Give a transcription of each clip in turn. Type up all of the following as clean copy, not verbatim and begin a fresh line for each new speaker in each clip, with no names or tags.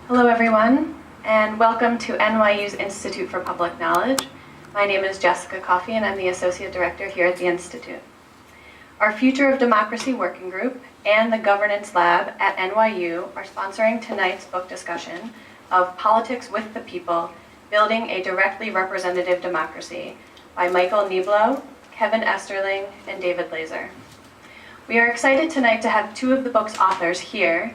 Hello everyone, and welcome to NYU's Institute for Public Knowledge. My name is Jessica Coffey, and I'm the Associate Director here at the Institute. Our Future of Democracy Working Group and the Governance Lab at NYU are sponsoring tonight's book discussion of Politics with the People, Building a Directly Representative Democracy by Michael Neblo, Kevin Esterling, and David Lazer. We are excited tonight to have two of the book's authors here.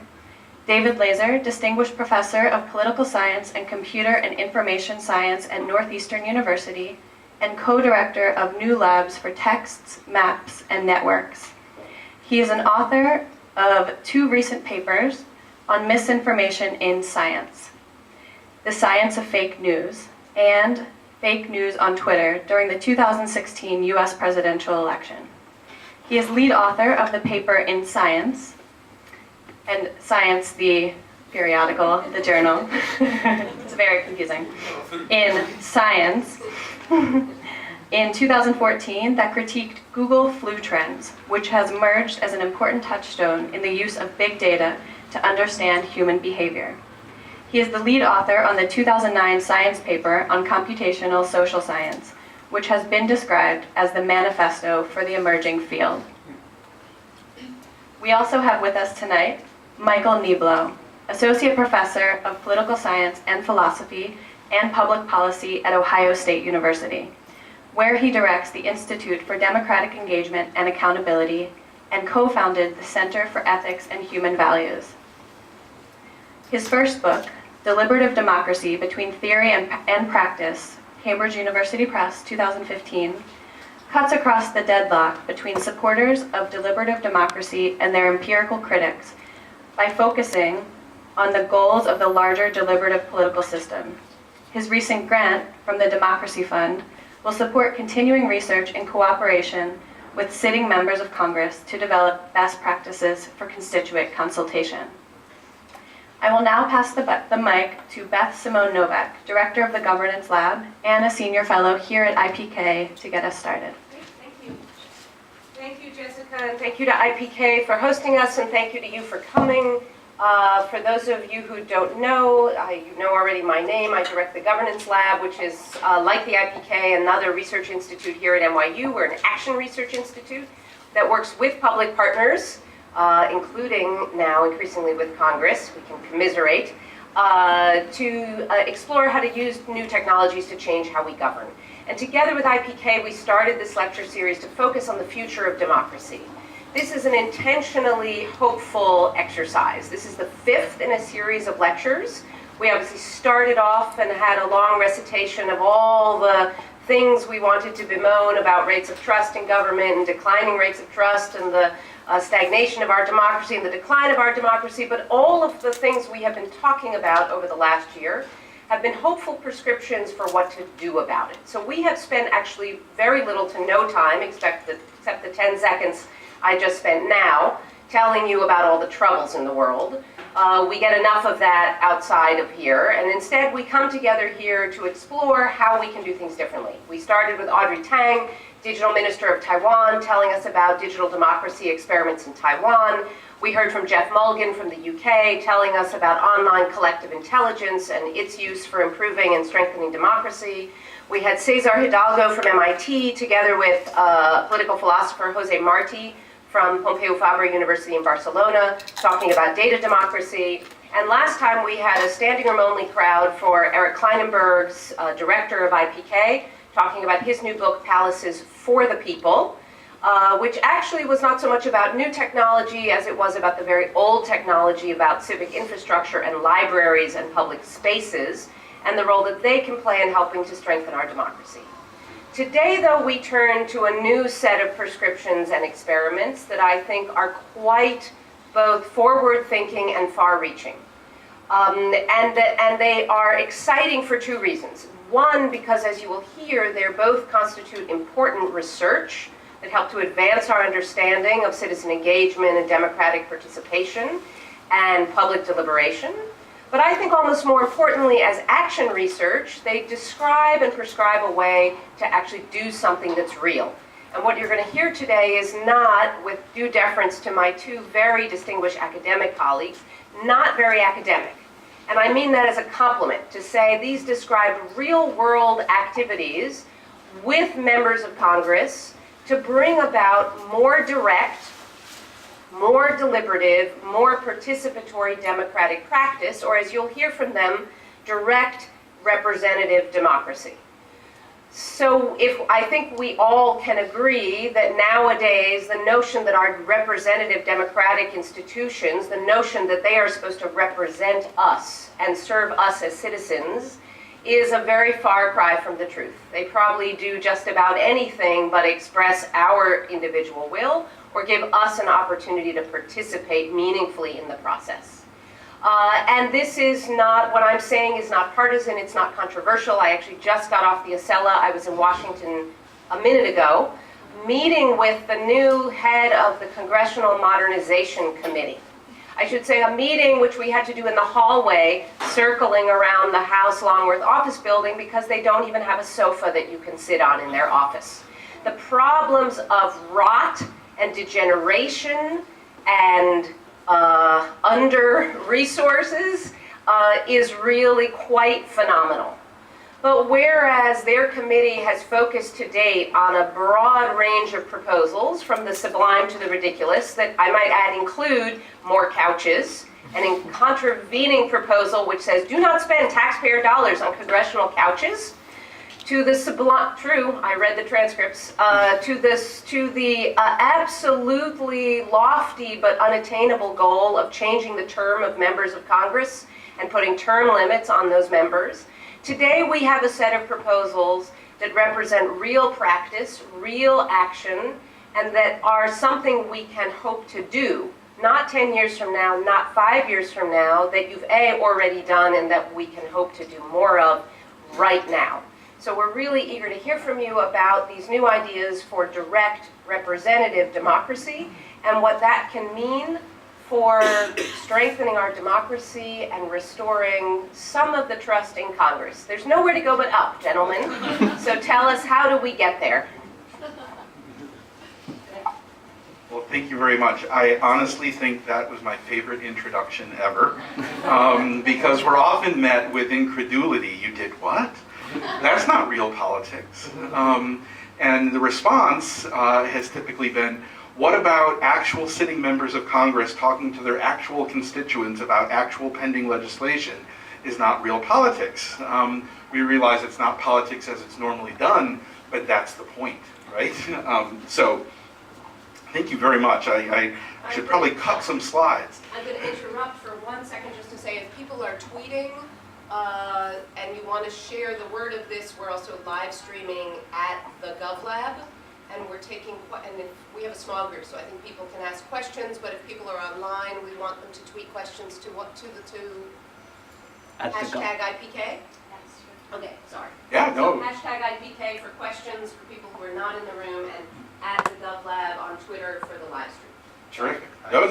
David Lazer, Distinguished Professor of Political Science and Computer and Information Science at Northeastern University and co-director of new labs for texts, maps, and networks. He is an author of two recent papers on misinformation in science, The Science of Fake News, and Fake News on Twitter during the 2016 US presidential election. He is lead author of the paper In Science, and Science, the periodical, the journal. It's very confusing. In Science, in 2014, that critiqued Google flu trends, which has emerged as an important touchstone in the use of big data to understand human behavior. He is the lead author on the 2009 science paper on computational social science, which has been described as the manifesto for the emerging field. We also have with us tonight Michael Neblo, Associate Professor of Political Science and Philosophy and Public Policy at Ohio State University, where he directs the Institute for Democratic Engagement and Accountability and co-founded the Center for Ethics and Human Values. His first book, Deliberative Democracy, Between Theory and Practice, Cambridge University Press, 2015, cuts across the deadlock between supporters of deliberative democracy and their empirical critics by focusing on the goals of the larger deliberative political system. His recent grant from the Democracy Fund will support continuing research in cooperation with sitting members of Congress to develop best practices for constituent consultation. I will now pass the mic to Beth Simone Novak, Director of the Governance Lab and a Senior Fellow here at IPK, to get us started.
Thank you. Thank you, Jessica, and thank you to IPK for hosting us, and thank you to you for coming. For those of you who don't know, you know already my name. I direct the Governance Lab, which is, like the IPK, another research institute here at NYU. We're an action research institute that works with public partners, including now increasingly with Congress. We can commiserate, to explore how to use new technologies to change how we govern. And together with IPK, we started this lecture series to focus on the future of democracy. This is an intentionally hopeful exercise. This is the fifth in a series of lectures. We obviously started off and had a long recitation of all the things we wanted to bemoan about rates of trust in government and declining rates of trust and the stagnation of our democracy and the decline of our democracy, but all of the things we have been talking about over the last year have been hopeful prescriptions for what to do about it. So we have spent actually very little to no time, except the 10 seconds I just spent now, telling you about all the troubles in the world. We get enough of that outside of here, and instead we come together here to explore how we can do things differently. We started with Audrey Tang, Digital Minister of Taiwan, telling us about digital democracy experiments in Taiwan. We heard from Jeff Mulgan from the UK, telling us about online collective intelligence and its use for improving and strengthening democracy. We had Cesar Hidalgo from MIT, together with political philosopher Jose Marti from Pompeu Fabra University in Barcelona, talking about data democracy. And last time we had a standing room only crowd for Eric Kleinenberg's director of IPK, talking about his new book, Palaces for the People, which actually was not so much about new technology as it was about the very old technology about civic infrastructure and libraries and public spaces, and the role that they can play in helping to strengthen our democracy. Today, though, we turn to a new set of prescriptions and experiments that I think are quite both forward-thinking and far-reaching. And they are exciting for two reasons. One, because as you will hear, they both constitute important research that help to advance our understanding of citizen engagement and democratic participation and public deliberation. But I think almost more importantly, as action research, they describe and prescribe a way to actually do something that's real. And what you're going to hear today is not, with due deference to my two very distinguished academic colleagues, not very academic. And I mean that as a compliment, to say these describe real-world activities with members of Congress to bring about more direct, more deliberative, more participatory democratic practice, or as you'll hear from them, direct representative democracy. So I think we all can agree that nowadays the notion that our representative democratic institutions, the notion that they are supposed to represent us and serve us as citizens, is a very far cry from the truth. They probably do just about anything but express our individual will or give us an opportunity to participate meaningfully in the process. And this is not, what I'm saying is not partisan, it's not controversial. I actually just got off the Acela. I was in Washington a minute ago, meeting with the new head of the Congressional Modernization Committee. I should say a meeting which we had to do in the hallway, circling around the House Longworth office building because they don't even have a sofa that you can sit on in their office. The problems of rot and degeneration and under-resources is really quite phenomenal. But whereas their committee has focused to date on a broad range of proposals, from the sublime to the ridiculous, that I might add include more couches, an in contravening proposal which says do not spend taxpayer dollars on congressional couches, to the sublime, true, I read the transcripts, to the absolutely lofty but unattainable goal of changing the term of members of Congress and putting term limits on those members. Today we have a set of proposals that represent real practice, real action, and that are something we can hope to do, not 10 years from now, not 5 years from now, that you've already done and that we can hope to do more of right now. So we're really eager to hear from you about these new ideas for direct representative democracy and what that can mean for strengthening our democracy and restoring some of the trust in Congress. There's nowhere to go but up, gentlemen. So tell us, how do we get there?
Well, thank you very much. I honestly think that was my favorite introduction ever, because we're often met with incredulity. You did what? That's not real politics. And the response has typically been, what about actual sitting members of Congress talking to their actual constituents about actual pending legislation is not real politics. We realize it's not politics as it's normally done, but that's the point, right? So, thank you very much. I should probably cut some slides.
I'm going to interrupt for 1 second just to say, if people are tweeting and you want to share the word of this, we're also live streaming at the GovLab, and we're taking, and if we have a small group, so I think people can ask questions, but if people are online, we want them to tweet questions to what, to the hashtag IPK? Okay, sorry.
Yeah, no.
So hashtag IPK for questions for people who are not in the room, and at the GovLab on Twitter for the live stream.
Terrific. No.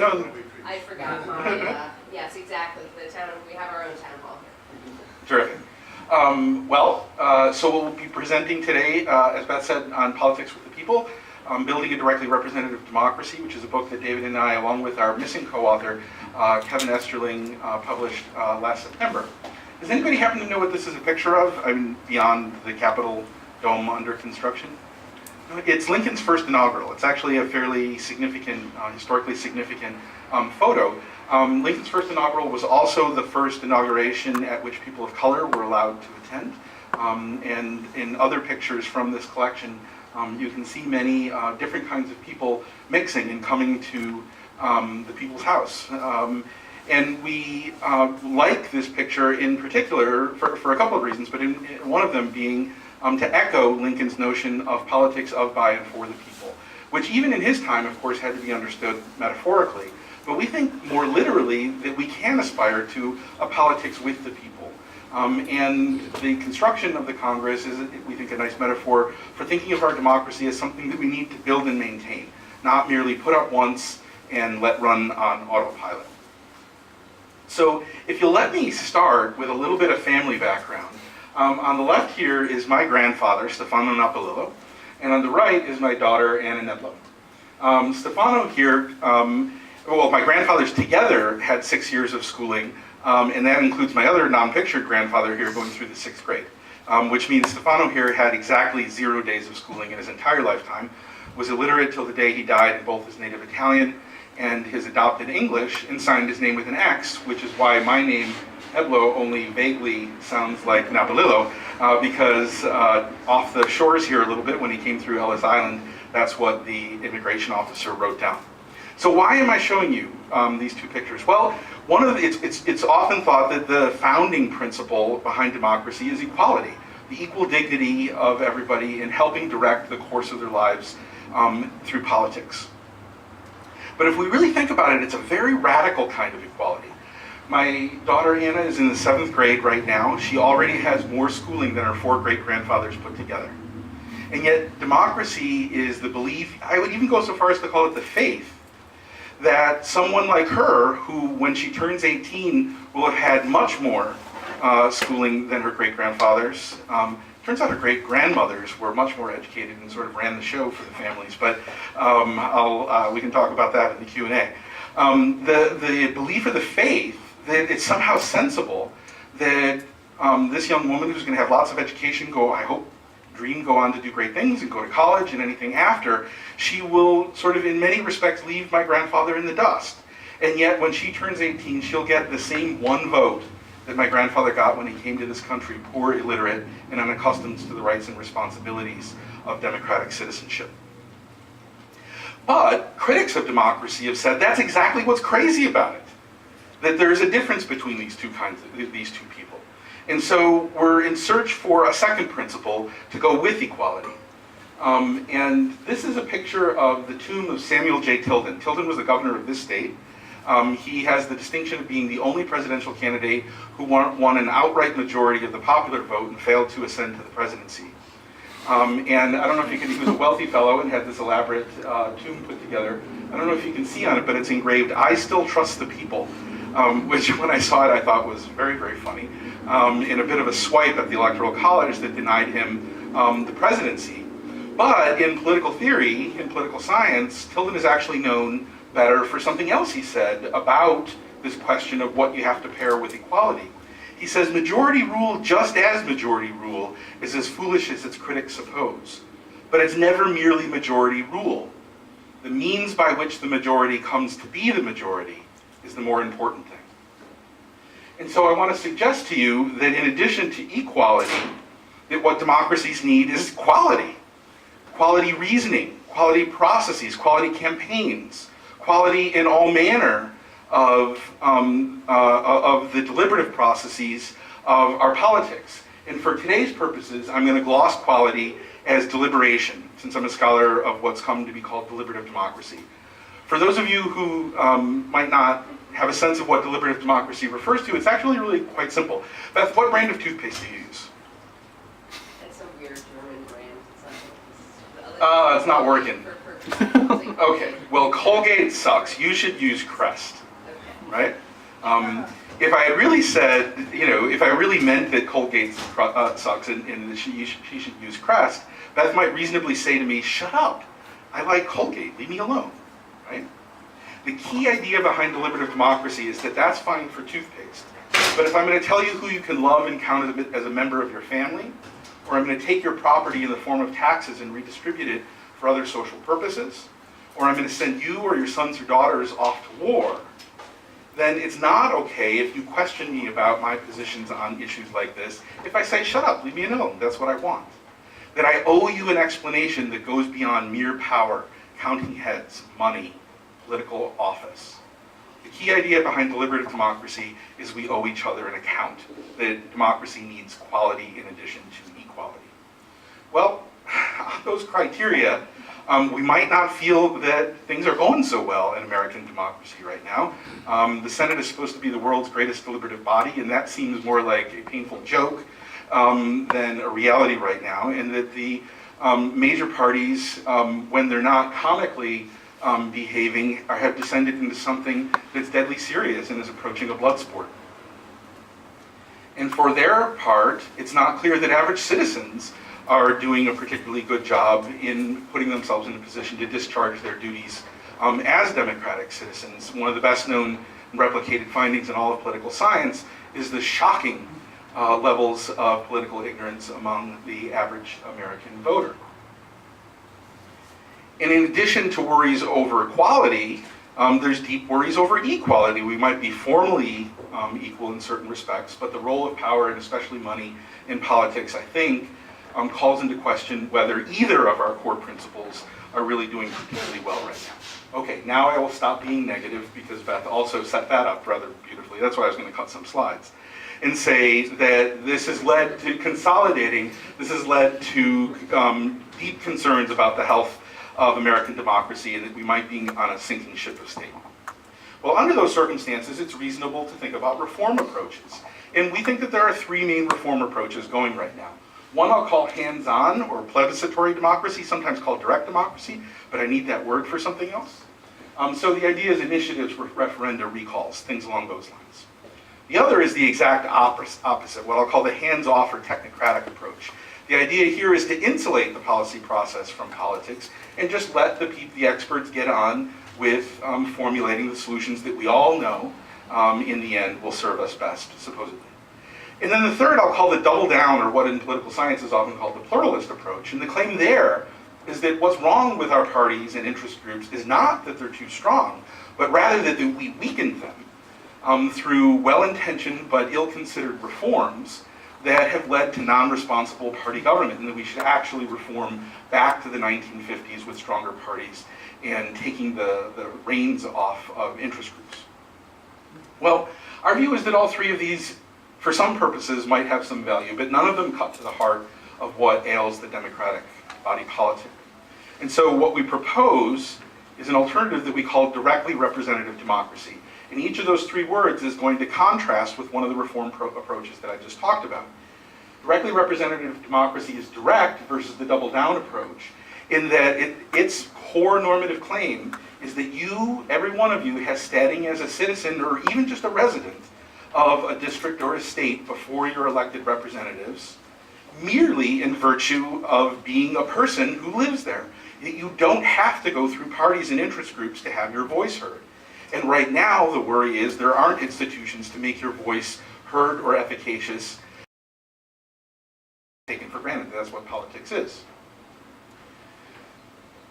I forgot my, yes, exactly, the town, we have our own town hall here.
Terrific. So we'll be presenting today, as Beth said, on Politics with the People, Building a Directly Representative Democracy, which is a book that David and I, along with our missing co-author, Kevin Esterling, published last September. Does anybody happen to know what this is a picture of? I mean, beyond the Capitol dome under construction? It's Lincoln's first inaugural. It's actually a fairly significant, historically significant photo. Lincoln's first inaugural was also the first inauguration at which people of color were allowed to attend. And in other pictures from this collection, you can see many different kinds of people mixing and coming to the People's House. And we like this picture in particular for a couple of reasons, but one of them being to echo Lincoln's notion of politics of, by, and for the people, which even in his time, of course, had to be understood metaphorically. But we think more literally that we can aspire to a politics with the people. And the construction of the Congress is, we think, a nice metaphor for thinking of our democracy as something that we need to build and maintain, not merely put up once and let run on autopilot. So if you'll let me start with a little bit of family background. On the left here is my grandfather, Stefano Napolillo, and on the right is my daughter, Anna Neblo. Stefano here, well, my grandfathers together had 6 years of schooling. And that includes my other non-pictured grandfather here going through the 6th grade, which means Stefano here had exactly 0 days of schooling in his entire lifetime, was illiterate till the day he died in both his native Italian and his adopted English, and signed his name with an X, which is why my name, Neblo, only vaguely sounds like Napolillo, because off the shores here a little bit when he came through Ellis Island, that's what the immigration officer wrote down. So why am I showing you these two pictures? Well, it's often thought that the founding principle behind democracy is equality, the equal dignity of everybody in helping direct the course of their lives through politics. But if we really think about it, it's a very radical kind of equality. My daughter Anna is in the 7th grade right now. She already has more schooling than her 4 great-grandfathers put together. And yet democracy is the belief, I would even go so far as to call it the faith, that someone like her, who when she turns 18 will have had much more schooling than her great-grandfathers. Turns out her great-grandmothers were much more educated and sort of ran the show for the families, but we can talk about that in the Q&A. The belief of the faith that it's somehow sensible that this young woman who's going to have lots of education go on to do great things and go to college and anything after, she will sort of in many respects leave my grandfather in the dust. And yet when she turns 18, she'll get the same 1 vote that my grandfather got when he came to this country, poor, illiterate, and unaccustomed to the rights and responsibilities of democratic citizenship. But critics of democracy have said that's exactly what's crazy about it, that there's a difference between these two people. And so we're in search for a second principle to go with equality. And this is a picture of the tomb of Samuel J. Tilden. Tilden was the governor of this state. He has the distinction of being the only presidential candidate who won an outright majority of the popular vote and failed to ascend to the presidency. And I don't know if you can, he was a wealthy fellow and had this elaborate tomb put together. I don't know if you can see on it, but it's engraved, "I still trust the people," which when I saw it I thought was very, very funny, in a bit of a swipe at the Electoral College that denied him the presidency. But in political theory, in political science, Tilden is actually known better for something else he said about this question of what you have to pair with equality. He says, "Majority rule, just as majority rule, is as foolish as its critics suppose. But it's never merely majority rule. The means by which the majority comes to be the majority is the more important thing." And so I want to suggest to you that in addition to equality, that what democracies need is quality. Quality reasoning, quality processes, quality campaigns, quality in all manner of the deliberative processes of our politics. And for today's purposes, I'm going to gloss quality as deliberation, since I'm a scholar of what's come to be called deliberative democracy. For those of you who might not have a sense of what deliberative democracy refers to, it's actually really quite simple. Beth, what brand of toothpaste do you use?
It's a weird German brand.
It's not working. Okay, well, Colgate sucks. You should use Crest, right? If I had really said, if I really meant that Colgate sucks and she should use Crest, Beth might reasonably say to me, "Shut up. I like Colgate. Leave me alone," right? The key idea behind deliberative democracy is that that's fine for toothpaste. But if I'm going to tell you who you can love and count as a member of your family, or I'm going to take your property in the form of taxes and redistribute it for other social purposes, or I'm going to send you or your sons or daughters off to war, then it's not okay if you question me about my positions on issues like this. If I say, "Shut up, leave me alone, that's what I want." That I owe you an explanation that goes beyond mere power, counting heads, money, political office. The key idea behind deliberative democracy is we owe each other an account, that democracy needs quality in addition to equality. Well, on those criteria, we might not feel that things are going so well in American democracy right now. The Senate is supposed to be the world's greatest deliberative body, and that seems more like a painful joke than a reality right now, and that the major parties, when they're not comically behaving, have descended into something that's deadly serious and is approaching a bloodsport. And for their part, it's not clear that average citizens are doing a particularly good job in putting themselves in a position to discharge their duties as democratic citizens. One of the best known and replicated findings in all of political science, is the shocking levels of political ignorance among the average American voter. And in addition to worries over equality, there's deep worries over equality. We might be formally equal in certain respects, but the role of power, and especially money, in politics, I think, calls into question whether either of our core principles are really doing particularly well right now. Okay, now I will stop being negative, because Beth also set that up rather beautifully. That's why I was going to cut some slides. And say that this has led to consolidating, this has led to deep concerns about the health of American democracy, and that we might be on a sinking ship of state. Well, under those circumstances, it's reasonable to think about reform approaches. And we think that there are three main reform approaches going right now. One I'll call hands-on or plebiscitary democracy, sometimes called direct democracy, but I need that word for something else. So the idea is initiatives, referenda, recalls, things along those lines. The other is the exact opposite, what I'll call the hands-off or technocratic approach. The idea here is to insulate the policy process from politics and just let the experts get on with formulating the solutions that we all know in the end will serve us best, supposedly. And then the third I'll call the double down, or what in political science is often called the pluralist approach. And the claim there is that what's wrong with our parties and interest groups is not that they're too strong, but rather that we weakened them through well-intentioned but ill-considered reforms that have led to non-responsible party government, and that we should actually reform back to the 1950s with stronger parties and taking the reins off of interest groups. Well, our view is that all three of these, for some purposes, might have some value, but none of them cut to the heart of what ails the democratic body politic. And so what we propose is an alternative that we call directly representative democracy. And each of those three words is going to contrast with one of the reform approaches that I just talked about. Directly representative democracy is direct versus the double down approach, in that its core normative claim is that you, every one of you, has standing as a citizen or even just a resident of a district or a state before your elected representatives, merely in virtue of being a person who lives there. That you don't have to go through parties and interest groups to have your voice heard. And right now, the worry is there aren't institutions to make your voice heard or efficacious, taken for granted. That's what politics is.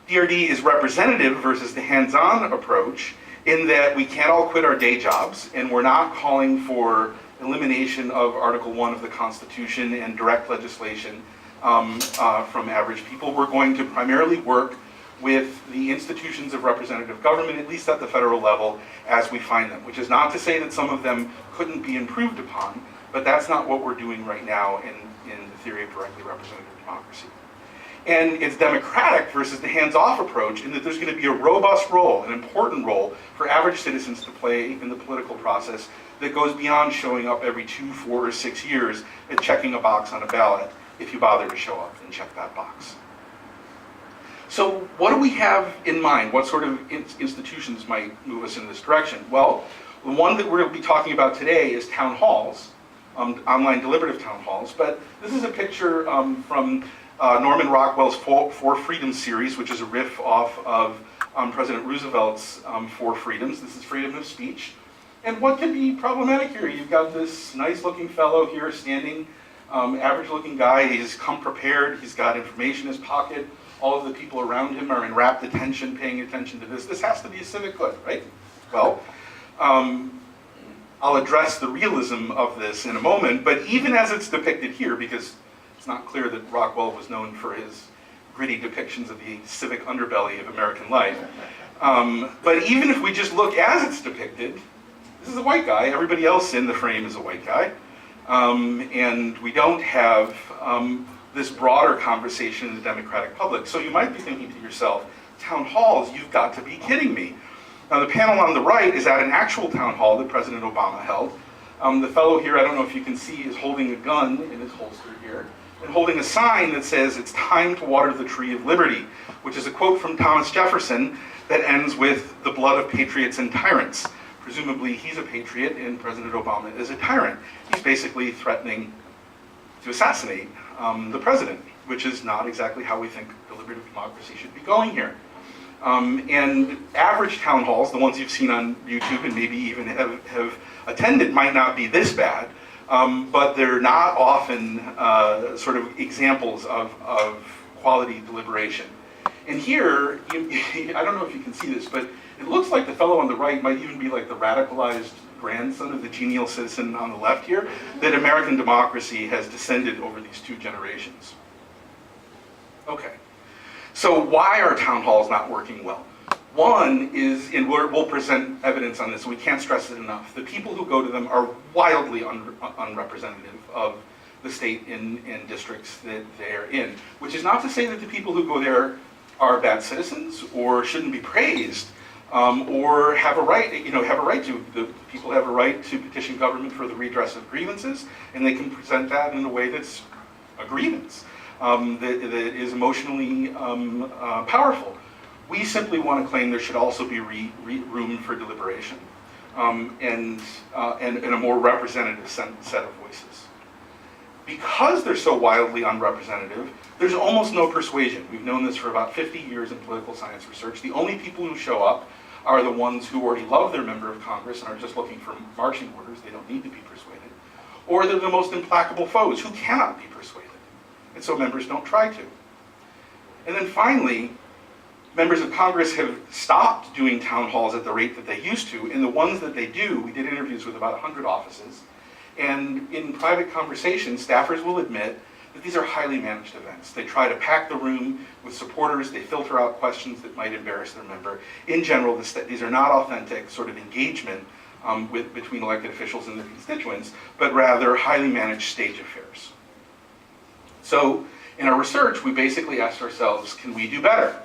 DRD is representative versus the hands-on approach, in that we can't all quit our day jobs, and we're not calling for elimination of Article 1 of the Constitution and direct legislation from average people. We're going to primarily work with the institutions of representative government, at least at the federal level, as we find them, which is not to say that some of them couldn't be improved upon, but that's not what we're doing right now in the theory of directly representative democracy. And it's democratic versus the hands-off approach, in that there's going to be a robust role, an important role, for average citizens to play in the political process that goes beyond showing up every 2, 4, or 6 years and checking a box on a ballot, if you bother to show up and check that box. So what do we have in mind? What sort of institutions might move us in this direction? Well, the one that we're going to be talking about today is town halls, online deliberative town halls. But this is a picture from Norman Rockwell's Four Freedoms series, which is a riff off of President Roosevelt's Four Freedoms. This is freedom of speech. And what could be problematic here? You've got this nice-looking fellow here standing, average-looking guy. He's come prepared. He's got information in his pocket. All of the people around him are in rapt attention, paying attention to this. This has to be a civic good, right? Well, I'll address the realism of this in a moment, but even as it's depicted here, because it's not clear that Rockwell was known for his gritty depictions of the civic underbelly of American life, but even if we just look as it's depicted, this is a white guy. Everybody else in the frame is a white guy. And we don't have this broader conversation in the democratic public. So you might be thinking to yourself, town halls, you've got to be kidding me. Now the panel on the right is at an actual town hall that President Obama held. The fellow here, I don't know if you can see, is holding a gun in his holster here, and holding a sign that says, "It's time to water the tree of liberty," which is a quote from Thomas Jefferson that ends with, "The blood of patriots and tyrants." Presumably he's a patriot and President Obama is a tyrant. He's basically threatening to assassinate the president, which is not exactly how we think deliberative democracy should be going here. And average town halls, the ones you've seen on YouTube and maybe even have attended, might not be this bad, but they're not often sort of examples of quality deliberation. And here, I don't know if you can see this, but it looks like the fellow on the right might even be like the radicalized grandson of the genial citizen on the left here, that American democracy has descended over these 2 generations. Okay, so why are town halls not working well? One is, and we'll present evidence on this, we can't stress it enough, the people who go to them are wildly unrepresentative of the state and districts that they're in, which is not to say that the people who go there are bad citizens or shouldn't be praised, or have a right, the people have a right to petition government for the redress of grievances, and they can present that in a way that's a grievance, that is emotionally powerful. We simply want to claim there should also be room for deliberation, and a more representative set of voices. Because they're so wildly unrepresentative, there's almost no persuasion. We've known this for about 50 years in political science research. The only people who show up are the ones who already love their member of Congress and are just looking for marching orders. They don't need to be persuaded. Or they're the most implacable foes who cannot be persuaded. And so members don't try to. And then finally, members of Congress have stopped doing town halls at the rate that they used to. And the ones that they do, we did interviews with about 100 offices. And in private conversations, staffers will admit that these are highly managed events. They try to pack the room with supporters. They filter out questions that might embarrass their member. In general, these are not authentic sort of engagement between elected officials and their constituents, but rather highly managed stage affairs. So in our research, we basically asked ourselves, can we do better?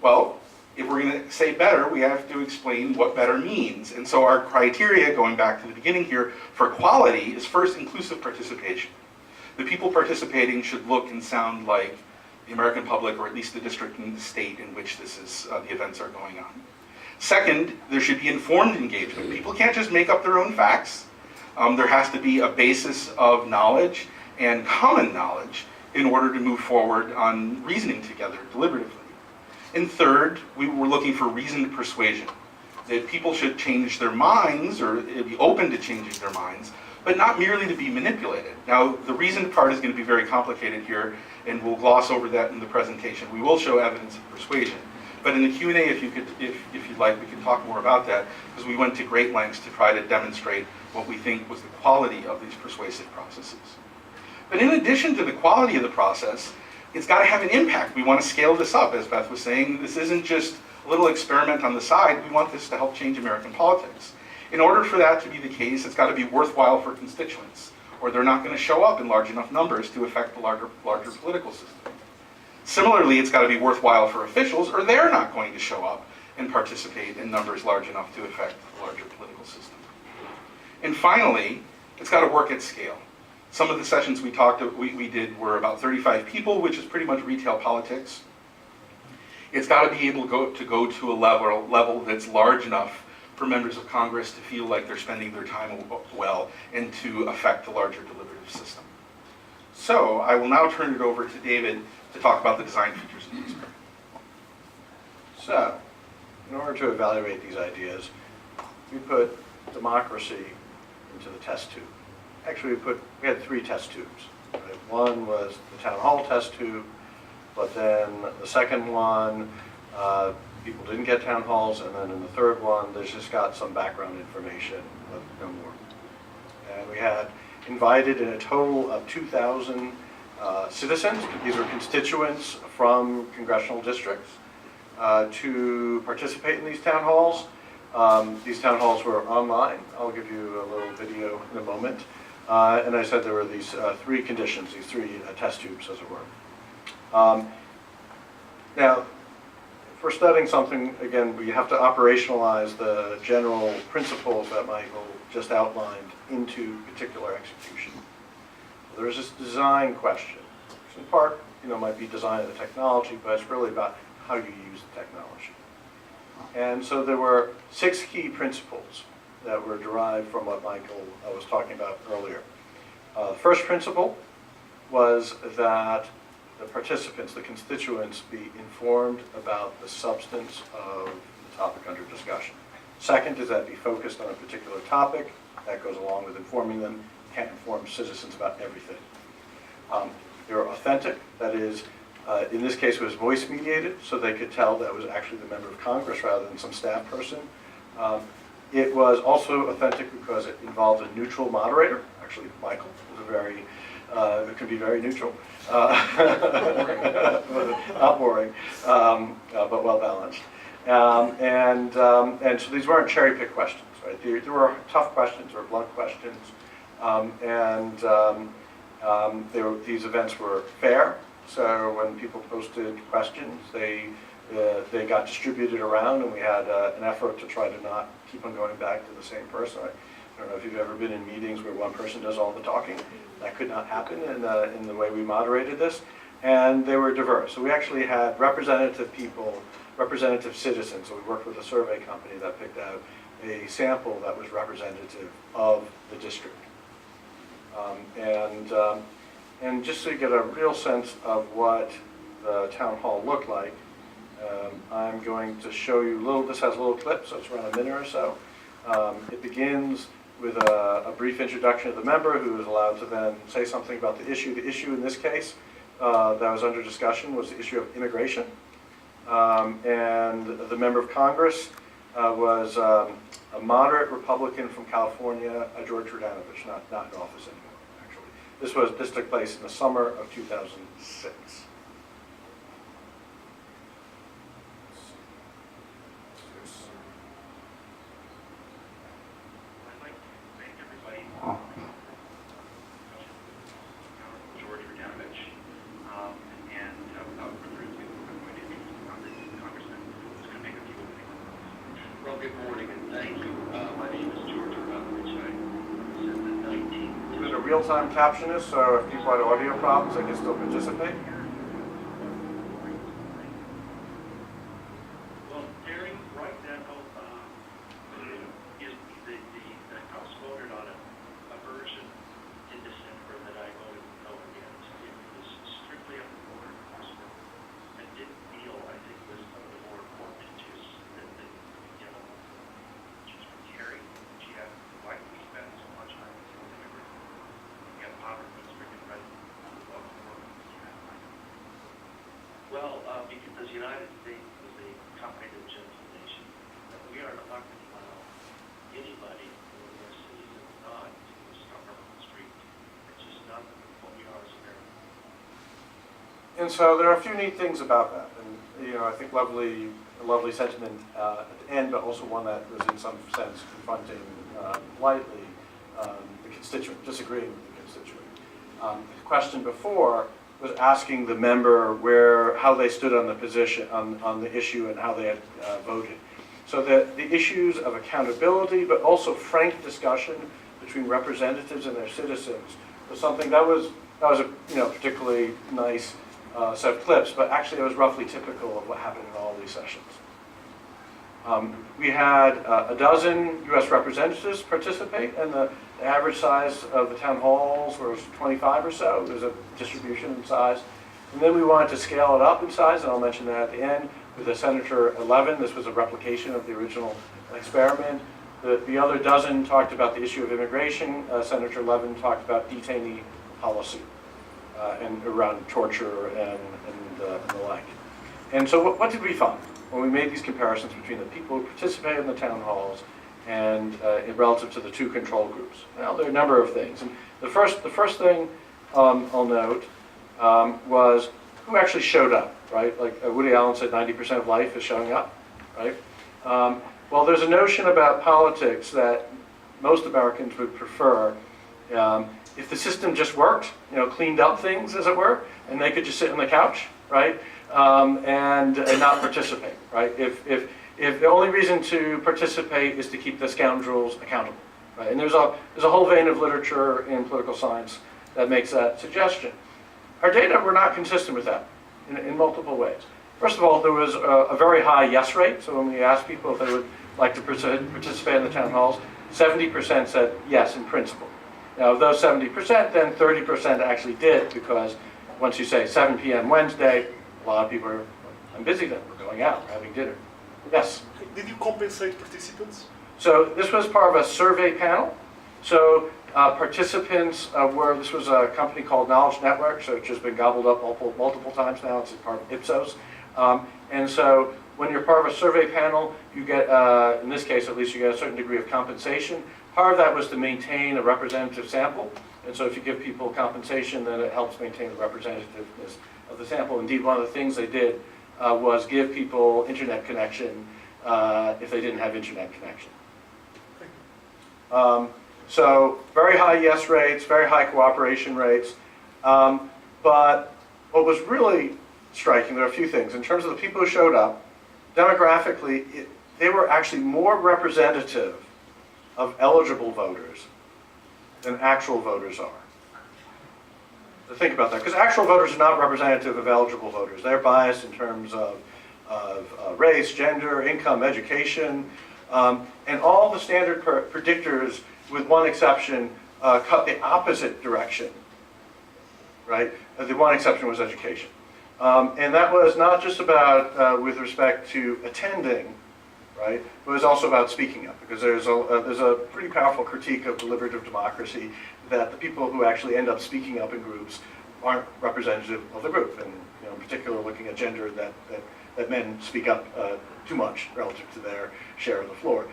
Well, if we're going to say better, we have to explain what better means. And so our criteria, going back to the beginning here, for quality is first inclusive participation. The people participating should look and sound like the American public, or at least the district and the state in which this is, the events are going on. Second, there should be informed engagement. People can't just make up their own facts. There has to be a basis of knowledge and common knowledge in order to move forward on reasoning together deliberatively. And third, we were looking for reasoned persuasion, that people should change their minds or be open to changing their minds, but not merely to be manipulated. Now, the reasoned part is going to be very complicated here, and we'll gloss over that in the presentation. We will show evidence of persuasion. But in the Q&A, if you'd like, we can talk more about that, because we went to great lengths to try to demonstrate what we think was the quality of these persuasive processes. But in addition to the quality of the process, it's got to have an impact. We want to scale this up, as Beth was saying. This isn't just a little experiment on the side. We want this to help change American politics. In order for that to be the case, it's got to be worthwhile for constituents, or they're not going to show up in large enough numbers to affect the larger political system. Similarly, it's got to be worthwhile for officials, or they're not going to show up and participate in numbers large enough to affect the larger political system. And finally, it's got to work at scale. Some of the sessions we did were about 35 people, which is pretty much retail politics. It's got to be able to go to a level that's large enough for members of Congress to feel like they're spending their time well and to affect the larger deliberative system. So I will now turn it over to David to talk about the design features of the experiment.
So, in order to evaluate these ideas, we put democracy into the test tube. Actually, we had 3 test tubes. Right? One was the town hall test tube, but then the second one, people didn't get town halls, and then in the third one, they just got some background information, but no more. And we had invited in a total of 2,000 citizens, these are constituents from congressional districts, to participate in these town halls. These town halls were online. I'll give you a little video in a moment. And I said there were these 3 conditions, these 3 test tubes, as it were. Now, if we're studying something, again, we have to operationalize the general principles that Michael just outlined into particular execution. So there's this design question, which in part, might be design of the technology, but it's really about how you use the technology. And so there were 6 key principles that were derived from what Michael was talking about earlier. The first principle was that the participants, the constituents, be informed about the substance of the topic under discussion. Second is that be focused on a particular topic. That goes along with informing them. You can't inform citizens about everything. They're authentic. That is, in this case, it was voice mediated, so they could tell that it was actually the member of Congress rather than some staff person. It was also authentic because it involved a neutral moderator. Actually, Michael was a very, it could be very neutral. Not boring, but well balanced. And so these weren't cherry-picked questions, right? There were tough questions, there were blunt questions, these events were fair. So when people posted questions, they got distributed around, and we had an effort to try to not keep on going back to the same person. I don't know if you've ever been in meetings where one person does all the talking. That could not happen in the way we moderated this. And they were diverse. So we actually had representative people, representative citizens. So we worked with a survey company that picked out a sample that was representative of the district. And just so you get a real sense of what the town hall looked like, I'm going to show you this has a little clip, so it's around a minute or so. It begins with a brief introduction of the member, who is allowed to then say something about the issue. The issue in this case that was under discussion was the issue of immigration. And the member of Congress was a moderate Republican from California, George Radanovich, not in office anymore, actually. This took place in the summer of 2006.
Well, good morning and thank you. My name is George Radanovich. I said the 19th.
There's a real-time captionist, so if people had audio problems, they can still participate.
Well, during right now, the House voted on a version in December that I voted no against. It was strictly on the border enforcement and didn't feel, I think, was some of the more important issues that Carrie, she had why we spend so much time with immigrants. We have poverty that's bringing right to the world. Well, because the United States is a comprehensive gentle nation, we are not going to allow anybody who is a citizen not to suffer on the street. It's just not what we are as Americans.
And so there are a few neat things about that, and I think a lovely sentiment at the end, but also one that was in some sense confronting lightly the constituent, disagreeing with the constituent. The question before was asking the member how they stood on the position on the issue and how they had voted. So the issues of accountability, but also frank discussion between representatives and their citizens was something that was a particularly nice set of clips, but actually it was roughly typical of what happened in all these sessions. We had a dozen U.S. representatives participate, and the average size of the town halls was 25 or so. There's a distribution in size. And then we wanted to scale it up in size, and I'll mention that at the end, with the Senator 11. This was a replication of the original experiment. The other dozen talked about the issue of immigration. Senator 11 talked about detainee policy and around torture and the like. And so what did we find when we made these comparisons between the people who participated in the town halls and relative to the two control groups? Well, there are a number of things. And the first thing I'll note was who actually showed up, right? Like Woody Allen said, 90% of life is showing up, right? Well, there's a notion about politics that most Americans would prefer if the system just worked, cleaned up things, as it were, and they could just sit on the couch, right, and not participate, right? If the only reason to participate is to keep the scoundrels accountable, right? And there's a whole vein of literature in political science that makes that suggestion. Our data were not consistent with that in multiple ways. First of all, there was a very high yes rate. So when we asked people if they would like to participate in the town halls, 70% said yes in principle. Now, of those 70%, then 30% actually did, because once you say 7 p.m. Wednesday, a lot of people are, I'm busy then, we're going out, we're having dinner. Yes?
Did you compensate participants?
So this was part of a survey panel. So participants this was a company called Knowledge Network, so it's just been gobbled up multiple times now. It's part of Ipsos. And so when you're part of a survey panel, you get, in this case at least, you get a certain degree of compensation. Part of that was to maintain a representative sample. And so if you give people compensation, then it helps maintain the representativeness of the sample. Indeed, one of the things they did was give people internet connection if they didn't have internet connection. So very high yes rates, very high cooperation rates. But what was really striking, there are a few things. In terms of the people who showed up, demographically, they were actually more representative of eligible voters than actual voters are. So think about that, because actual voters are not representative of eligible voters. They're biased in terms of race, gender, income, education, and all the standard predictors, with one exception, cut the opposite direction, right? The one exception was education. And that was not just about with respect to attending, right? It was also about speaking up, because there's a pretty powerful critique of deliberative democracy that the people who actually end up speaking up in groups aren't representative of the group, and in particular looking at gender, that men speak up too much relative to their share of the floor.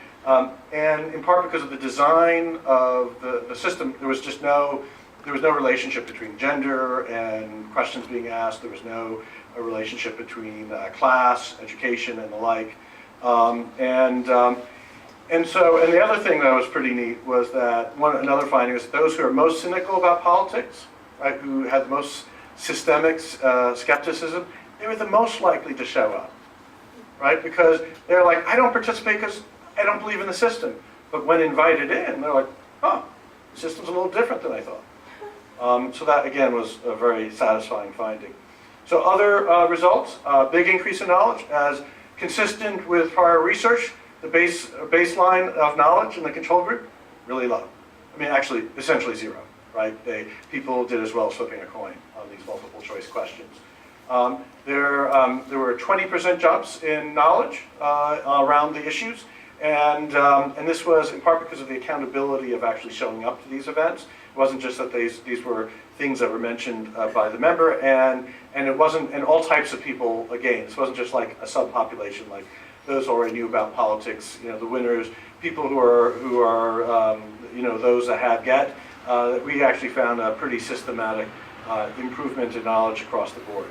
And in part because of the design of the system, there was no relationship between gender and questions being asked. There was no relationship between class, education, and the like. And the other thing that was pretty neat was that another finding is that those who are most cynical about politics, right, who had the most systemic skepticism, they were the most likely to show up, right? Because they're like, I don't participate because I don't believe in the system. But when invited in, they're like, oh, the system's a little different than I thought. So that, again, was a very satisfying finding. So other results, big increase in knowledge, as consistent with prior research. The baseline of knowledge in the control group, really low. I mean, actually, essentially zero, right? People did as well as flipping a coin on these multiple choice questions. There were 20% jumps in knowledge around the issues, and this was in part because of the accountability of actually showing up to these events. It wasn't just that these were things that were mentioned by the member, and it wasn't, and all types of people, again, this wasn't just like a subpopulation, like those who already knew about politics, the winners, people who are those that have get. We actually found a pretty systematic improvement in knowledge across the board.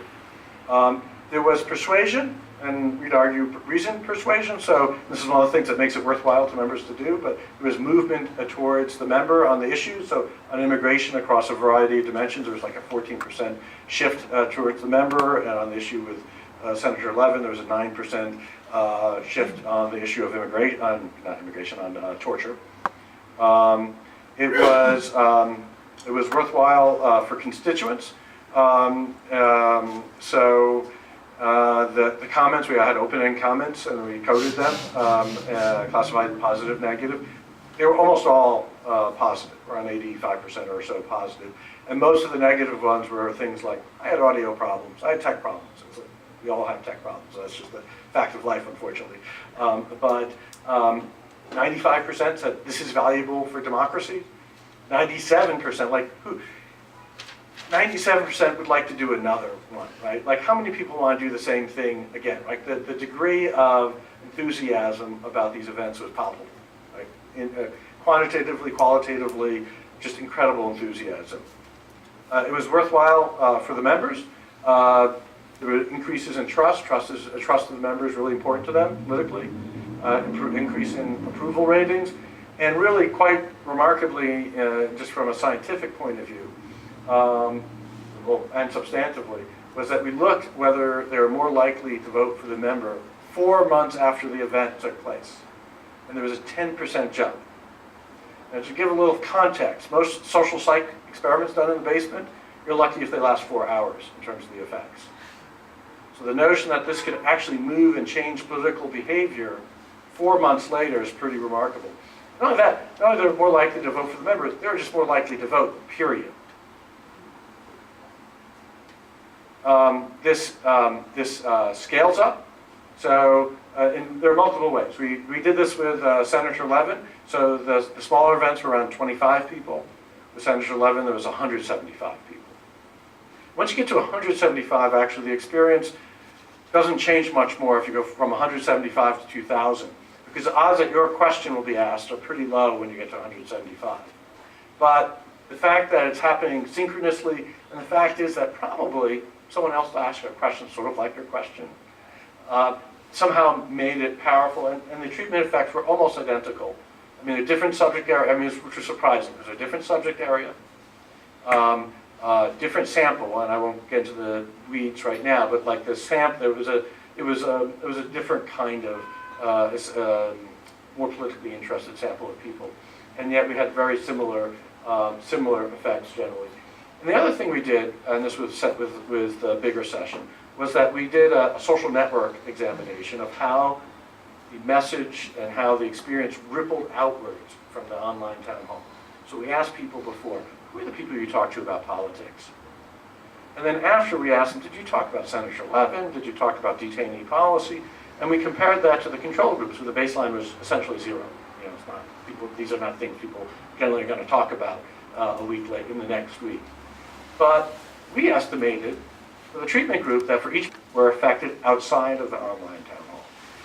There was persuasion, and we'd argue reasoned persuasion, so this is one of the things that makes it worthwhile to members to do, but there was movement towards the member on the issues. So on immigration across a variety of dimensions, there was like a 14% shift towards the member, and on the issue with Senator Levin, there was a 9% shift on the issue of torture. It was worthwhile for constituents. The comments, we had open-end comments, and we coded them, classified positive, negative. They were almost all positive, around 85% or so positive. And most of the negative ones were things like, I had audio problems, I had tech problems. It's like, we all have tech problems, so that's just the fact of life, unfortunately. But 95% said, this is valuable for democracy. 97%, 97% would like to do another one, right? Like, how many people want to do the same thing again? Like, the degree of enthusiasm about these events was palpable, right? Quantitatively, qualitatively, just incredible enthusiasm. It was worthwhile for the members. There were increases in trust. Trust of the members is really important to them politically. Increase in approval ratings. And really, quite remarkably, just from a scientific point of view, and substantively, was that we looked whether they were more likely to vote for the member 4 months after the event took place. And there was a 10% jump. And to give a little context, most social psych experiments done in the basement, you're lucky if they last 4 hours in terms of the effects. So the notion that this could actually move and change political behavior 4 months later is pretty remarkable. Not only that, not only they're more likely to vote for the member, they're just more likely to vote, period. this scales up. So and there are multiple ways. We did this with Senator Levin. So the smaller events were around 25 people. With Senator Levin, there was 175 people. Once you get to 175, actually the experience doesn't change much more if you go from 175 to 2,000, because the odds that your question will be asked are pretty low when you get to 175. But the fact that it's happening synchronously, and the fact is that probably someone else will ask a question sort of like your question, somehow made it powerful, and the treatment effects were almost identical. I mean, a different subject area, which was surprising, because a different subject area, different sample, and I won't get into the weeds right now, but like the sample, it was a different kind of more politically interested sample of people, and yet we had very similar effects generally. And the other thing we did, and this was set with the bigger session, was that we did a social network examination of how the message and how the experience rippled outwards from the online town hall. So we asked people before, who are the people you talk to about politics? And then after we asked them, did you talk about Senator Levin? Did you talk about detainee policy? And we compared that to the control groups, where the baseline was essentially zero. You know, it's not people; these are not things people generally are going to talk about a week later, in the next week. But we estimated for the treatment group that for each were affected outside of the online town hall.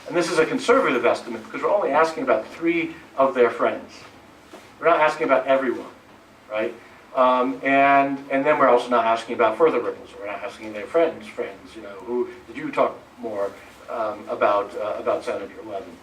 And this is a conservative estimate because we're only asking about 3 of their friends. We're not asking about everyone, right? And then we're also not asking about further ripples. We're not asking their friends, you know, who did you talk more about Senator Levin?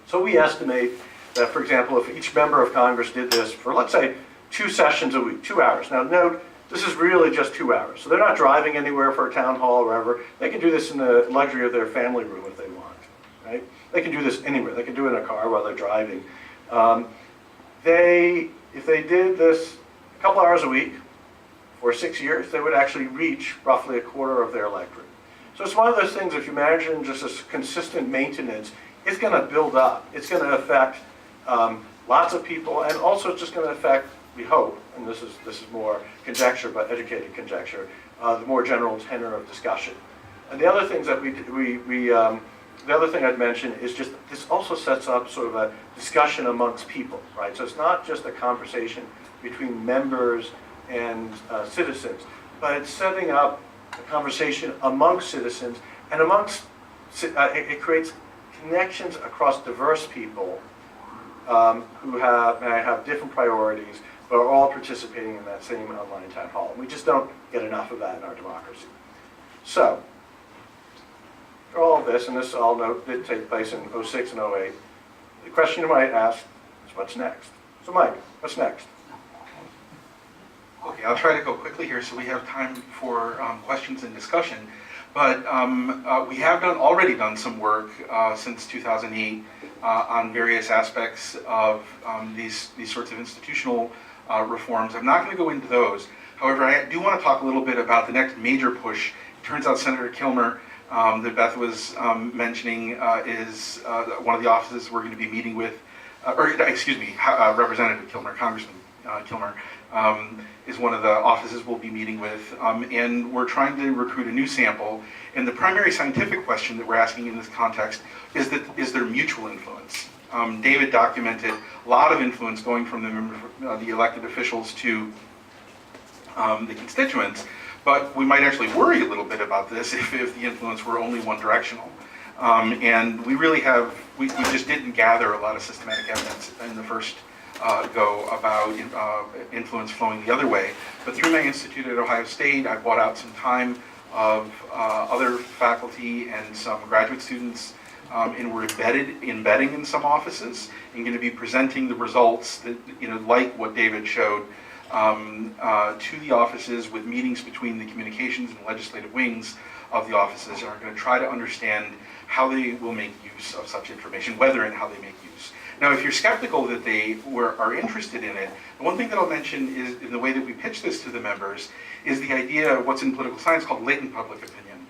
So we estimate that, for example, if each member of Congress did this for, let's say, 2 sessions a week, 2 hours. Now note, this is really just 2 hours. So they're not driving anywhere for a town hall or wherever. They can do this in the luxury of their family room if they want, right? They can do this anywhere. They can do it in a car while they're driving. If they did this a couple hours a week for 6 years, they would actually reach roughly a quarter of their electorate. So it's one of those things, if you imagine just a consistent maintenance, it's going to build up. It's going to affect lots of people, and also it's just going to affect, we hope, and this is more conjecture, but educated conjecture, the more general tenor of discussion. And the other things that the other thing I'd mention is just this also sets up sort of a discussion amongst people, right? So it's not just a conversation between members and citizens, but it's setting up a conversation amongst citizens and amongst, it creates connections across diverse people who have different priorities, but are all participating in that same online town hall. And we just don't get enough of that in our democracy. So, for all of this, and this all did take place in 06 and 08, the question you might ask is, what's next? So Mike, what's next?
Okay, I'll try to go quickly here so we have time for questions and discussion. But we have already done some work since 2008 on various aspects of these sorts of institutional reforms. I'm not going to go into those. However, I do want to talk a little bit about the next major push. It turns out Senator Kilmer, that Beth was mentioning, is one of the offices we're going to be meeting with, Representative Kilmer, Congressman Kilmer, is one of the offices we'll be meeting with, and we're trying to recruit a new sample. And the primary scientific question that we're asking in this context is there mutual influence? David documented a lot of influence going from the elected officials to the constituents, but we might actually worry a little bit about this if the influence were only one directional. And we really we just didn't gather a lot of systematic evidence in the first go about influence flowing the other way. But through my institute at Ohio State, I bought out some time of other faculty and some graduate students, and we're embedding in some offices and going to be presenting the results that, like what David showed, to the offices with meetings between the communications and legislative wings of the offices, and are going to try to understand how they will make use of such information, whether and how they make use. Now, if you're skeptical that they are interested in it, the one thing that I'll mention is, in the way that we pitch this to the members, is the idea of what's in political science called latent public opinion.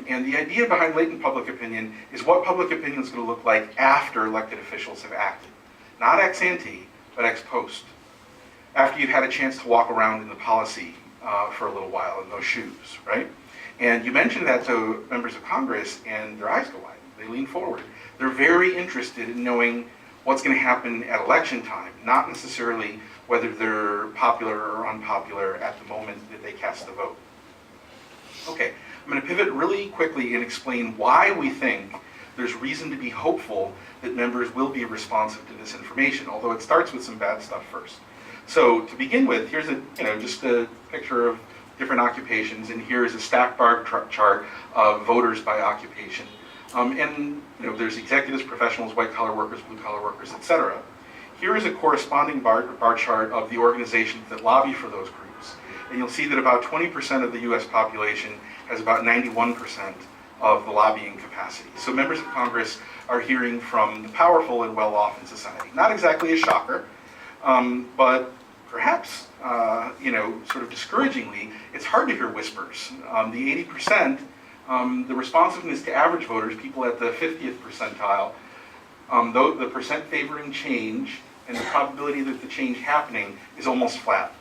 And the idea behind latent public opinion is what public opinion is going to look like after elected officials have acted. Not ex ante, but ex post. After you've had a chance to walk around in the policy for a little while in those shoes, right? And you mention that to members of Congress, and their eyes go wide. They lean forward. They're very interested in knowing what's going to happen at election time, not necessarily whether they're popular or unpopular at the moment that they cast the vote. Okay, I'm going to pivot really quickly and explain why we think there's reason to be hopeful that members will be responsive to this information, although it starts with some bad stuff first. So to begin with, here's just a picture of different occupations, and here's a stack bar chart of voters by occupation. And there's executives, professionals, white-collar workers, blue-collar workers, etc. Here is a corresponding bar chart of the organizations that lobby for those groups. And you'll see that about 20% of the US population has about 91% of the lobbying capacity. So members of Congress are hearing from the powerful and well-off in society. Not exactly a shocker, but perhaps, sort of discouragingly, it's hard to hear whispers. The 80%, the responsiveness to average voters, people at the 50th percentile, though the percent favoring change and the probability that the change happening is almost flat.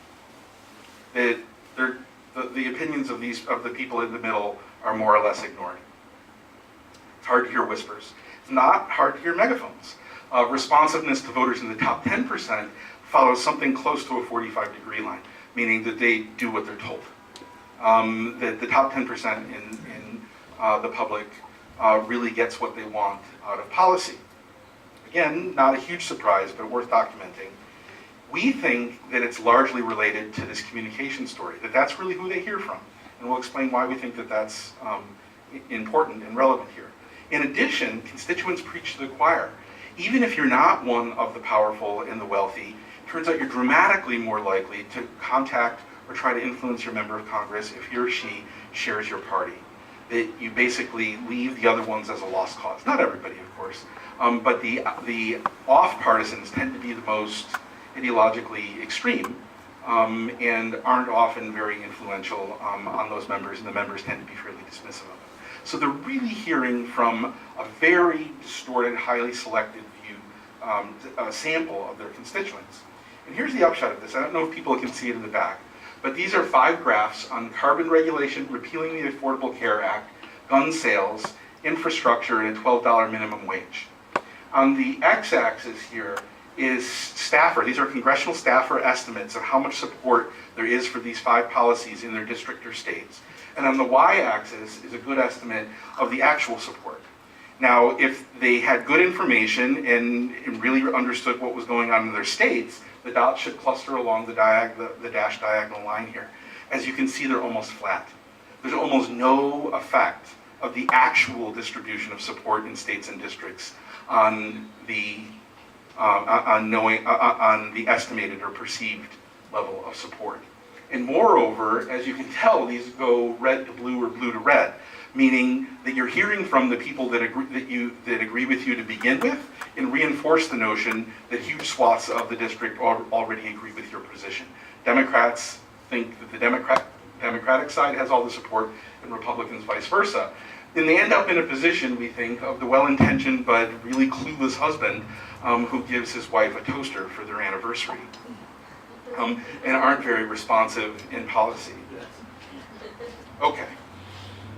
The opinions of the people in the middle are more or less ignored. It's hard to hear whispers. It's not hard to hear megaphones. Responsiveness to voters in the top 10% follows something close to a 45-degree line, meaning that they do what they're told. That the top 10% in the public really gets what they want out of policy. Again, not a huge surprise, but worth documenting. We think that it's largely related to this communication story, that that's really who they hear from. And we'll explain why we think that that's important and relevant here. In addition, constituents preach to the choir. Even if you're not one of the powerful and the wealthy, it turns out you're dramatically more likely to contact or try to influence your member of Congress if he or she shares your party. That you basically leave the other ones as a lost cause. Not everybody, of course, but the off-partisans tend to be the most ideologically extreme and aren't often very influential on those members, and the members tend to be fairly dismissive of them. So they're really hearing from a very distorted, highly selected view, sample of their constituents. And here's the upshot of this. I don't know if people can see it in the back, but these are 5 graphs on carbon regulation, repealing the Affordable Care Act, gun sales, infrastructure, and a $12 minimum wage. On the x-axis here is staffer. These are congressional staffer estimates of how much support there is for these 5 policies in their district or states. And on the y-axis is a good estimate of the actual support. Now, if they had good information and really understood what was going on in their states, the dots should cluster along the dashed diagonal line here. As you can see, they're almost flat. There's almost no effect of the actual distribution of support in states and districts on the estimated or perceived level of support. And moreover, as you can tell, these go red to blue or blue to red, meaning that you're hearing from the people that agree with you to begin with, and reinforce the notion that huge swaths of the district already agree with your position. Democrats think that the Democratic side has all the support, and Republicans vice versa. And they end up in a position, we think, of the well-intentioned but really clueless husband who gives his wife a toaster for their anniversary. And aren't very responsive in policy. Okay.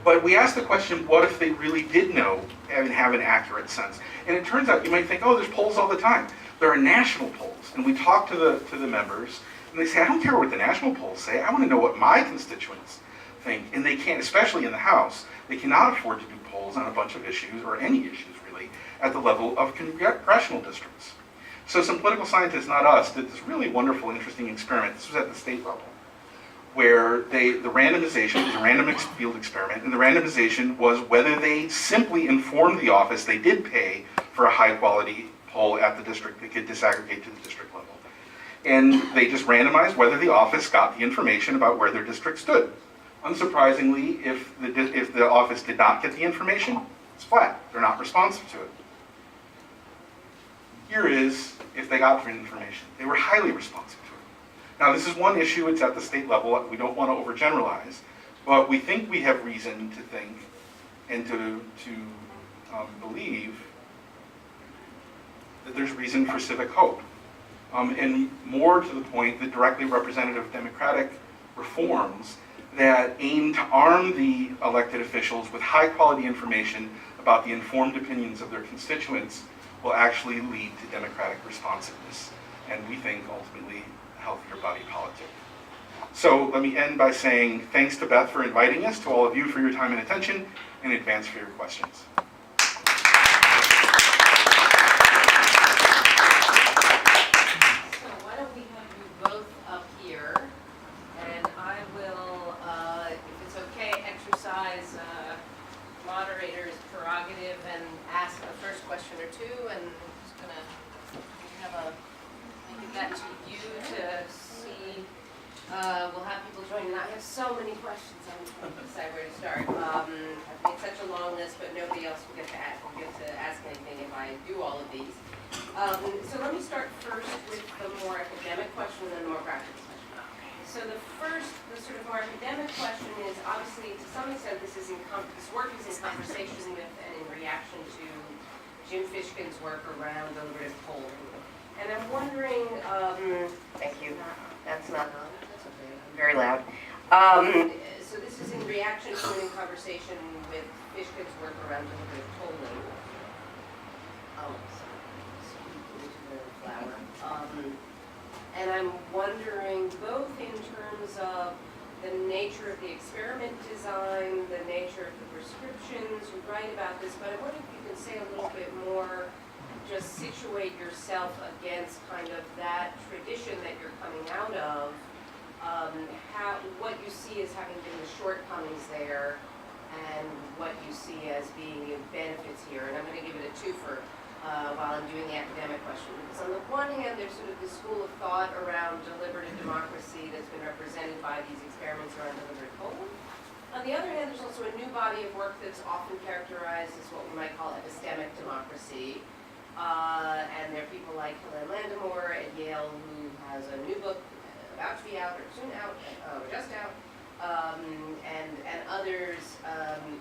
But we asked the question, what if they really did know and have an accurate sense? And it turns out, you might think, oh, there's polls all the time. There are national polls. And we talk to the members, and they say, I don't care what the national polls say. I want to know what my constituents think. And they can't, especially in the House, they cannot afford to do polls on a bunch of issues, or any issues really, at the level of congressional districts. So some political scientists, not us, did this really wonderful, interesting experiment. This was at the state level, where the randomization was a random field experiment, and the randomization was whether they simply informed the office they did pay for a high-quality poll at the district that could disaggregate to the district level. And they just randomized whether the office got the information about where their district stood. Unsurprisingly, if the office did not get the information, it's flat. They're not responsive to it. Here is if they got the information. They were highly responsive to it. Now, this is one issue. It's at the state level. We don't want to overgeneralize, but we think we have reason to think and to believe that there's reason for civic hope. And more to the point, the directly representative Democratic reforms that aim to arm the elected officials with high-quality information about the informed opinions of their constituents will actually lead to democratic responsiveness, and we think ultimately healthier body politic. So let me end by saying thanks to Beth for inviting us, to all of you for your time and attention, in advance for your questions.
So why don't we have you both up here, and I will, if it's okay, exercise moderator's prerogative and ask a first question or two, and just gonna give that to you to see. We'll have people join, and I have so many questions. I'm trying to decide where to start. I've made such a long list, but nobody else will get to ask anything if I do all of these. So let me start first with the more academic question and then the more practical question. So the sort of more academic question is, obviously, to some extent, this work is in conversation with and in reaction to Jim Fishkin's work around deliberative polling. And I'm wondering, thank you. That's not on. That's okay. I'm very loud. So this is in reaction to and in conversation with Fishkin's work around deliberative polling. Oh, sorry. The flower. And I'm wondering both in terms of the nature of the experiment design, the nature of the prescriptions. You write about this, but I wonder if you can say a little bit more. Just situate yourself against kind of that tradition that you're coming out of, what you see as having been the shortcomings there, and what you see as being the benefits here. And I'm going to give it a twofer while I'm doing the academic question. Because on the one hand, there's sort of this school of thought around deliberative democracy that's been represented by these experiments around deliberative polling. On the other hand, there's also a new body of work that's often characterized as what we might call epistemic democracy. And there are people like Helen Landemore at Yale who has a new book about to be out or soon out, or just out, and others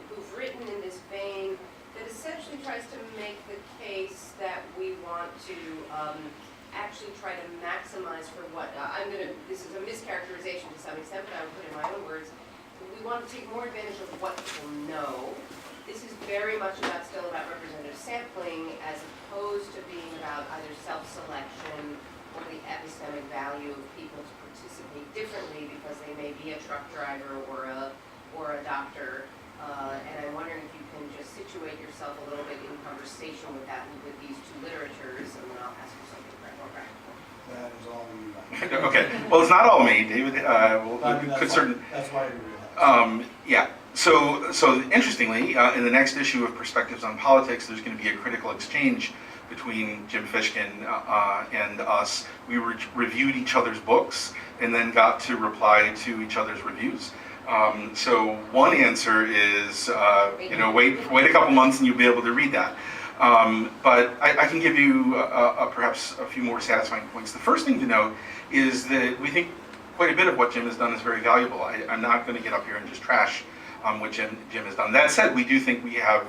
who've written in this vein that essentially tries to make the case that we want to actually try to maximize for what, this is a mischaracterization to some extent, but I would put in my own words, we want to take more advantage of what people know. This is very much still about representative sampling as opposed to being about either self-selection or the epistemic value of people to participate differently because they may be a truck driver or a doctor. And I'm wondering if you can just situate yourself a little bit in conversation with these two literatures, and then I'll ask you something more practical.
That is all you.
Okay, well, it's not all me, David.
That's why you realize.
Yeah. So interestingly, in the next issue of Perspectives on Politics, there's going to be a critical exchange between Jim Fishkin and us. We reviewed each other's books and then got to reply to each other's reviews. So one answer is, wait a couple months and you'll be able to read that. But I can give you perhaps a few more satisfying points. The first thing to note is that we think quite a bit of what Jim has done is very valuable. I'm not going to get up here and just trash what Jim has done. That said, we do think we have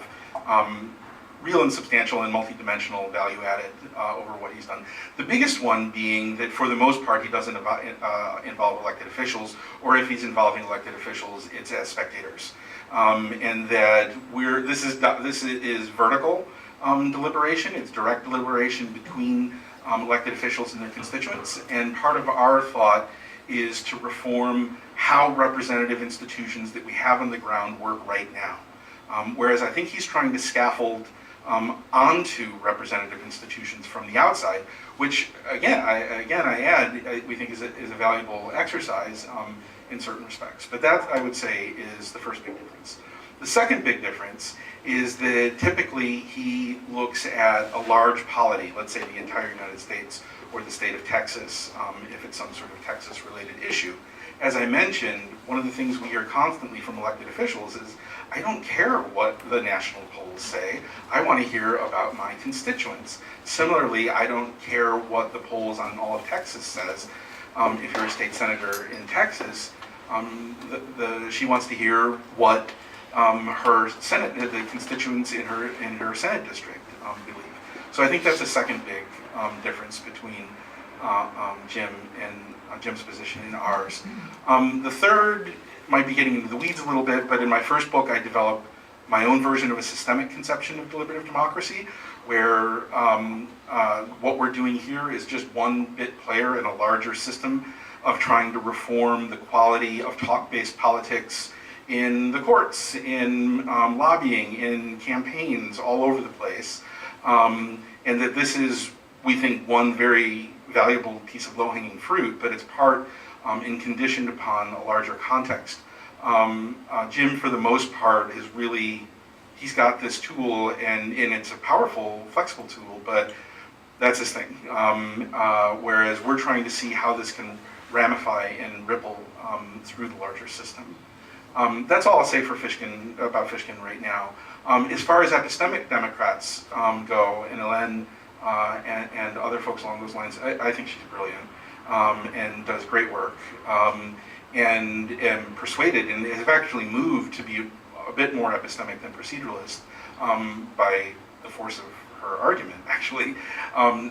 real and substantial and multidimensional value added over what he's done. The biggest one being that for the most part he doesn't involve elected officials, or if he's involving elected officials, it's as spectators. And that this is vertical deliberation, it's direct deliberation between elected officials and their constituents, and part of our thought is to reform how representative institutions that we have on the ground work right now. Whereas I think he's trying to scaffold onto representative institutions from the outside, which again I add, we think is a valuable exercise in certain respects. But that, I would say, is the first big difference. The second big difference is that typically he looks at a large polity, let's say the entire United States or the state of Texas, if it's some sort of Texas-related issue. As I mentioned, one of the things we hear constantly from elected officials is, I don't care what the national polls say, I want to hear about my constituents. Similarly, I don't care what the polls on all of Texas says. If you're a state senator in Texas, she wants to hear what her Senate, the constituents in her Senate district believe. So I think that's a second big difference between Jim Jim's position and ours. The third might be getting into the weeds a little bit, but in my first book I developed my own version of a systemic conception of deliberative democracy, where what we're doing here is just one bit player in a larger system of trying to reform the quality of talk-based politics in the courts, in lobbying, in campaigns all over the place. And that this is, we think, one very valuable piece of low-hanging fruit, but it's part and conditioned upon a larger context. Jim, for the most part, is really, he's got this tool, and it's a powerful, flexible tool, but that's his thing. Whereas we're trying to see how this can ramify and ripple through the larger system. That's all I'll say for Fishkin, about Fishkin right now. As far as epistemic Democrats go, and Ellen and other folks along those lines, I think she's brilliant and does great work. And am persuaded and have actually moved to be a bit more epistemic than proceduralist by the force of her argument, actually.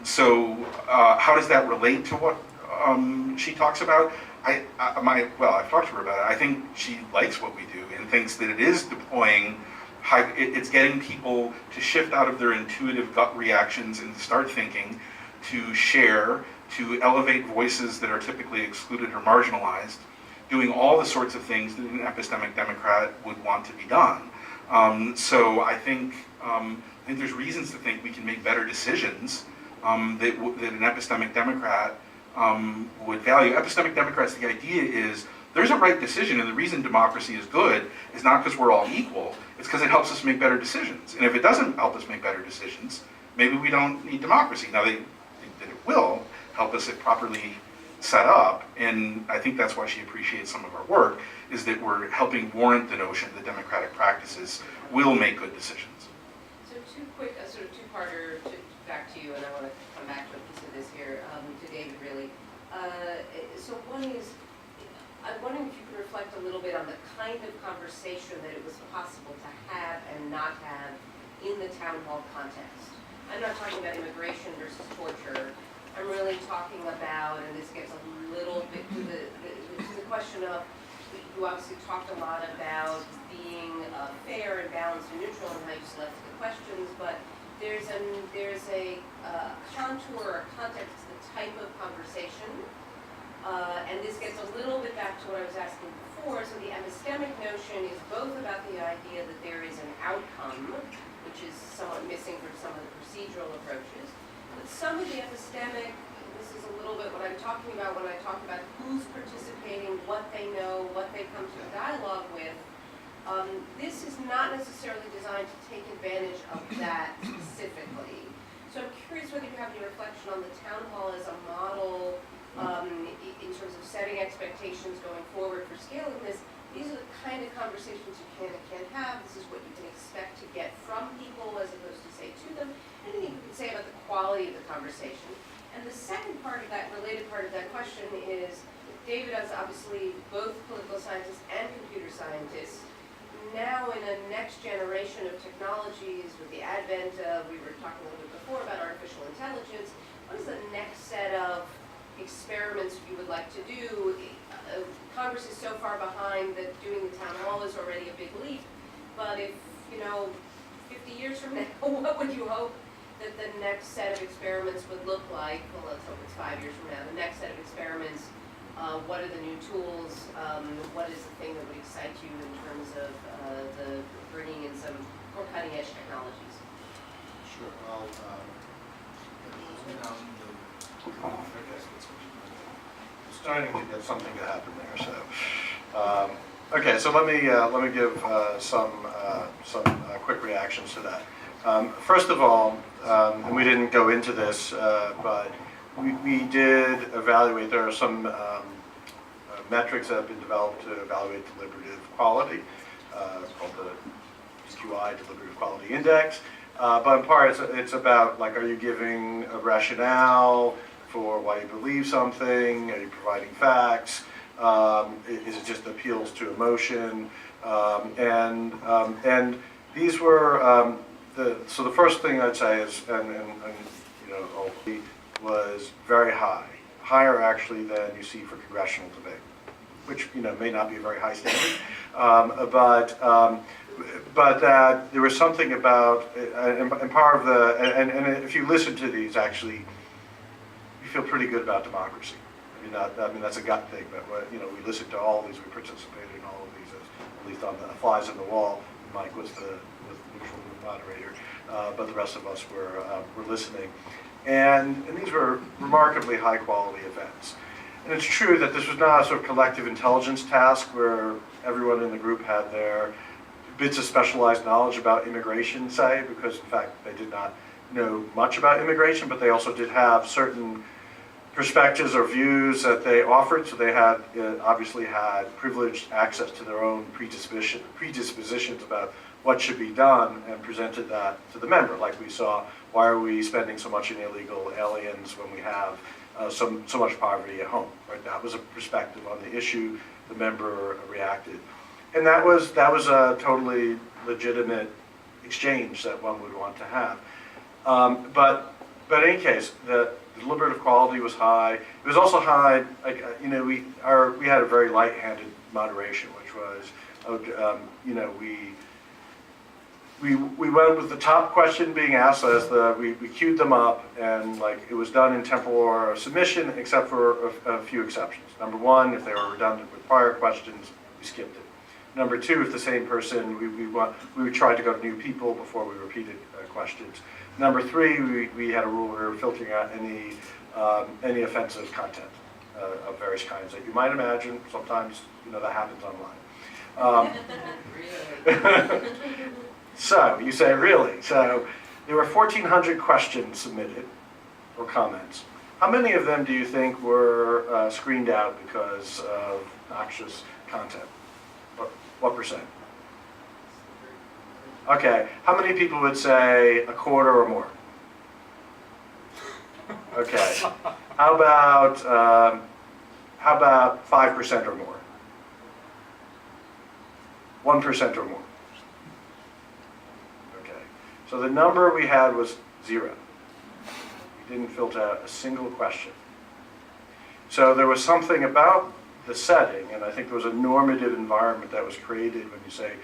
So how does that relate to what she talks about? I've talked to her about it. I think she likes what we do and thinks that it is deploying, it's getting people to shift out of their intuitive gut reactions and start thinking, to share, to elevate voices that are typically excluded or marginalized, doing all the sorts of things that an epistemic Democrat would want to be done. So I think there's reasons to think we can make better decisions that an epistemic Democrat would value. Epistemic Democrats, the idea is there's a right decision, and the reason democracy is good is not because we're all equal, it's because it helps us make better decisions. And if it doesn't help us make better decisions, maybe we don't need democracy. Now, they think that it will help us properly set up, and I think that's why she appreciates some of our work, is that we're helping warrant the notion that democratic practices will make good decisions.
So two quick, sort of two-parter back to you, and I want to come back to a piece of this here, to David, really. So one is, I'm wondering if you could reflect a little bit on the kind of conversation that it was possible to have and not have in the town hall context. I'm not talking about immigration versus torture. I'm really talking about, and this gets a little bit to the question of, you obviously talked a lot about being fair and balanced and neutral and how you selected the questions, but there's a contour or context to the type of conversation. And this gets a little bit back to what I was asking before. So the epistemic notion is both about the idea that there is an outcome, which is somewhat missing from some of the procedural approaches. But some of the epistemic, this is a little bit what I'm talking about when I talk about who's participating, what they know, what they come to a dialogue with. This is not necessarily designed to take advantage of that specifically. So I'm curious whether you have any reflection on the town hall as a model in terms of setting expectations going forward for scaling this. These are the kind of conversations you can and can't have. This is what you can expect to get from people as opposed to say to them. Anything you can say about the quality of the conversation. And the second part of that, related part of that question is, David is obviously both political scientist and computer scientist. Now in a next generation of technologies, with the advent of, we were talking a little bit before about artificial intelligence, what is the next set of experiments you would like to do? Congress is so far behind that doing the town hall is already a big leap. But if, 50 years from now, what would you hope that the next set of experiments would look like? Well, let's hope it's 5 years from now. The next set of experiments, what are the new tools? What is the thing that would excite you in terms of the bringing in some more cutting edge technologies?
Sure. Starting to get something to happen there. So, okay. So let me give some quick reactions to that. First of all, and we didn't go into this, but we did evaluate. There are some metrics that have been developed to evaluate deliberative quality. It's called the DQI, Deliberative Quality Index. But in part, it's about, like, are you giving a rationale for why you believe something? Are you providing facts? Is it just appeals to emotion? And these were the first thing I'd say is, was very high. higher actually than you see for congressional debate, which may not be a very high standard, but that there was something about, and part of the, and if you listen to these, actually, you feel pretty good about democracy. I mean that's a gut thing, but we listened to all of these, we participated in all of these, at least on the flies in the wall. Mike was the neutral moderator, but the rest of us were listening. And these were remarkably high quality events. And it's true that this was not a sort of collective intelligence task where everyone in the group had their bits of specialized knowledge about immigration, say, because in fact they did not know much about immigration, but they also did have certain perspectives or views that they offered, so they had obviously had privileged access to their own predispositions about what should be done, and presented that to the member. Like we saw, why are we spending so much in illegal aliens when we have so much poverty at home? Right? That was a perspective on the issue. The member reacted, and that was a totally legitimate exchange that one would want to have. But in any case, the deliberative quality was high. It was also high, like we had a very light-handed moderation, which was, we went with the top question being asked as we queued them up, and like it was done in temporal submission, except for a few exceptions. Number one, if they were redundant with prior questions, we skipped it. Number two, if the same person, we would try to go to new people before we repeated questions. Number three, we had a rule where we were filtering out any offensive content of various kinds that you might imagine. Sometimes that happens online. So you say, really? So there were 1,400 questions submitted or comments. How many of them do you think were screened out because of noxious content? What percent? Okay, how many people would say a quarter or more? Okay, how about 5% or more? 1% or more? Okay, so the number we had was 0. We didn't filter out a single question. So there was something about the setting, and I think there was a normative environment that was created when you say,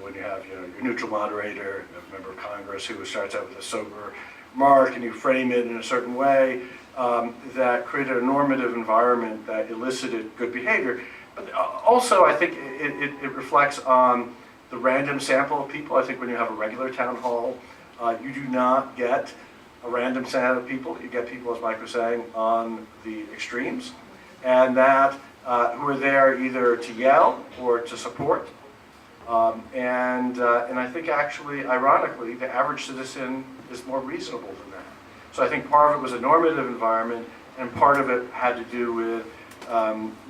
when you have your neutral moderator, a member of Congress who starts out with a sober remark, and you frame it in a certain way, that created a normative environment that elicited good behavior. But also, I think it reflects on the random sample of people. I think when you have a regular town hall, you do not get a random sample of people. You get people, as Mike was saying, on the extremes, and that who are there either to yell or to support. And I think actually, ironically, the average citizen is more reasonable than that. So I think part of it was a normative environment, and part of it had to do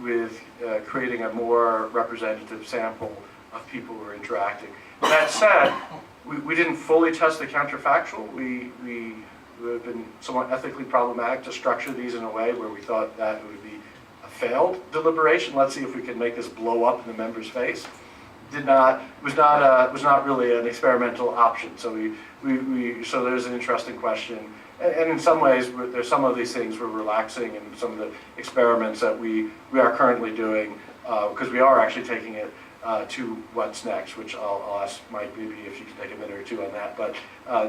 with creating a more representative sample of people who were interacting. That said, we didn't fully test the counterfactual. We have been somewhat ethically problematic to structure these in a way where we thought that it would be a failed deliberation. Let's see if we can make this blow up in the member's face. Was not really an experimental option. So so there's an interesting question, and in some ways there's some of these things we're relaxing in some of the experiments that we are currently doing, because we are actually taking it to what's next, which I'll ask Mike maybe if you can take a minute or two on that. But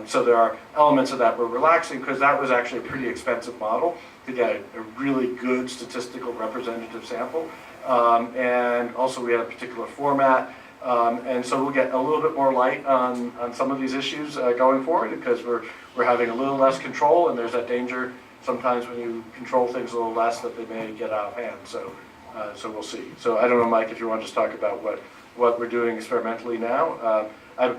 so there are elements of that we're relaxing, because that was actually a pretty expensive model to get a really good statistical representative sample, and also we had a particular format. And so we'll get a little bit more light on some of these issues going forward, because we're having a little less control, and there's that danger sometimes when you control things a little less that they may get out of hand. So we'll see. So I don't know, Mike, if you want to just talk about what we're doing experimentally now. I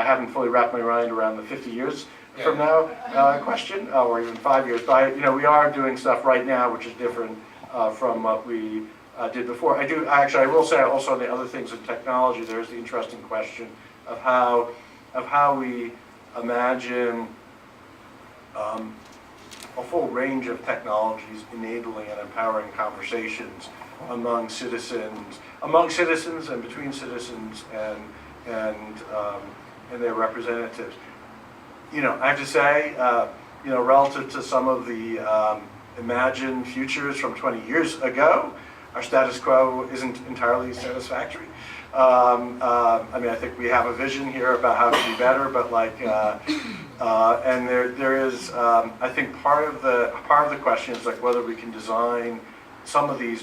haven't fully wrapped my mind around the 50 years from now question, or even 5 years. But we are doing stuff right now which is different from what we did before. I will say also on the other things in technology, there's the interesting question of how we imagine a full range of technologies enabling and empowering conversations among citizens and between citizens and their representatives. I have to say, relative to some of the imagined futures from 20 years ago, our status quo isn't entirely satisfactory. I think we have a vision here about how to be better, but and there is, I think part of the question is whether we can design some of the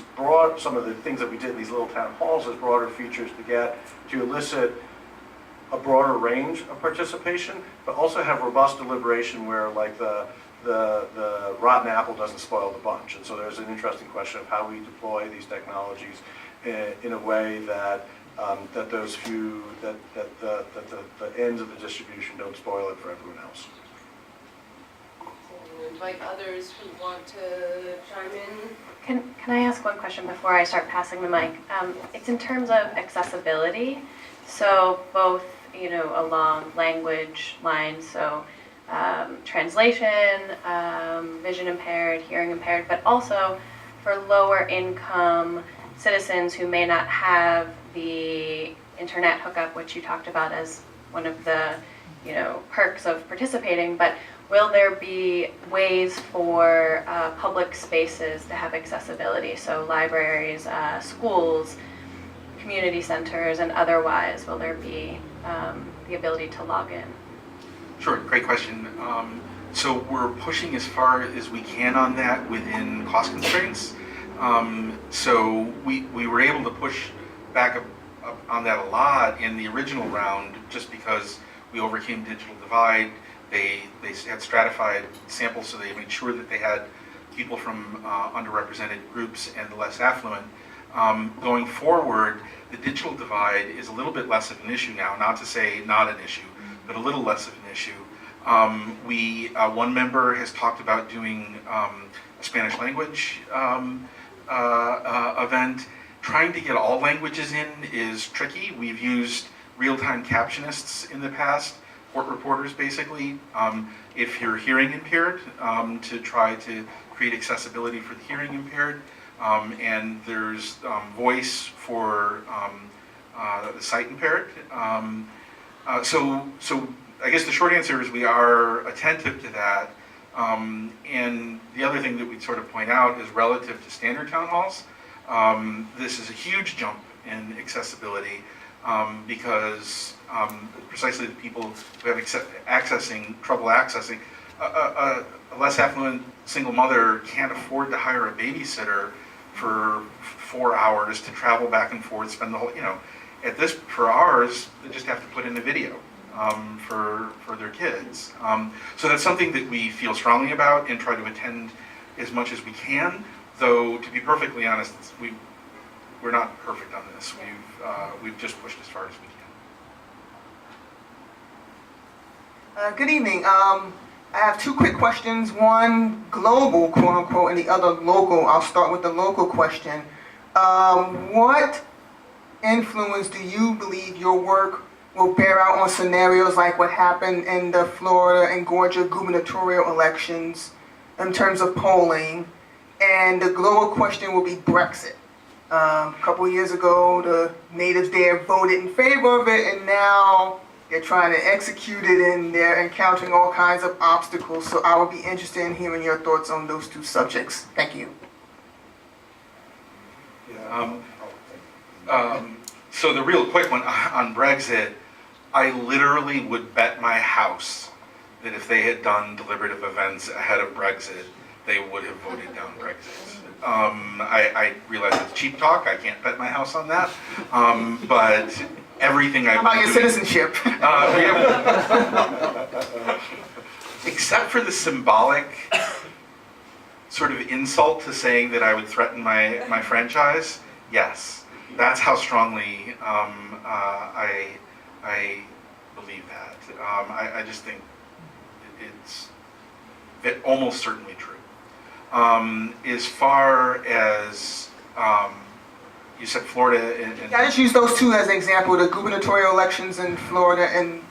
things that we did in these little town halls as broader features to elicit a broader range of participation, but also have robust deliberation where the rotten apple doesn't spoil the bunch. And so there's an interesting question of how we deploy these technologies in a way that the ends of the distribution don't spoil it for everyone else.
We'll invite others who want to chime in.
Can I ask one question before I start passing the mic? It's in terms of accessibility, so both along language lines, so translation, vision impaired, hearing impaired, but also for lower income citizens who may not have the internet hookup, which you talked about as one of the perks of participating, but will there be ways for public spaces to have accessibility? So libraries, schools, community centers, and otherwise, will there be the ability to log in?
Sure, great question. So we're pushing as far as we can on that within cost constraints. So we were able to push back up on that a lot in the original round just because we overcame digital divide. They had stratified samples, so they made sure that they had people from underrepresented groups and the less affluent. Going forward, the digital divide is a little bit less of an issue now, not to say not an issue, but a little less of an issue. One member has talked about doing a Spanish language event. Trying to get all languages in is tricky. We've used real-time captionists in the past, court reporters basically, if you're hearing impaired, to try to create accessibility for the hearing impaired. And there's voice for the sight impaired. So I guess the short answer is we are attentive to that. And the other thing that we'd sort of point out is relative to standard town halls. This is a huge jump in accessibility because precisely the people who have trouble accessing, a less affluent single mother can't afford to hire a babysitter for 4 hours to travel back and forth, spend the whole, for ours, they just have to put in a video for their kids. So that's something that we feel strongly about and try to attend as much as we can, though to be perfectly honest, we're not perfect on this. We've just pushed as far as we can.
Good evening. I have two quick questions, one global, quote unquote, and the other local. I'll start with the local question. What influence do you believe your work will bear out on scenarios like what happened in the Florida and Georgia gubernatorial elections in terms of polling? And the global question will be Brexit. A couple of years ago, the natives there voted in favor of it, and now they're trying to execute it, and they're encountering all kinds of obstacles. So I would be interested in hearing your thoughts on those two subjects. Thank you.
So the real quick one on Brexit, I literally would bet my house that if they had done deliberative events ahead of Brexit, they would have voted down Brexit. I realize it's cheap talk. I can't bet my house on that. But everything I've
How about your citizenship?
Except for the symbolic sort of insult to saying that I would threaten my franchise, yes. That's how strongly I believe that. I just think it's almost certainly true. As far as you said Florida and
I just use those two as an example, the gubernatorial elections in Florida, and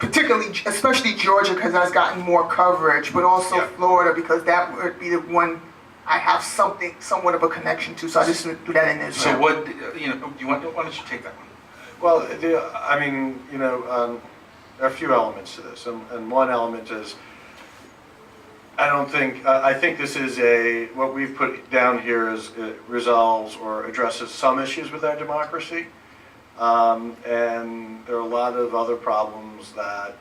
especially Georgia, because that's gotten more coverage, but also Florida, because that would be the one I have somewhat of a connection to, so I just threw that in there.
So what, why don't you take that one?
Well, there are a few elements to this, and one element is I don't think, I think this is what we've put down here is resolves or addresses some issues with our democracy. And there are a lot of other problems that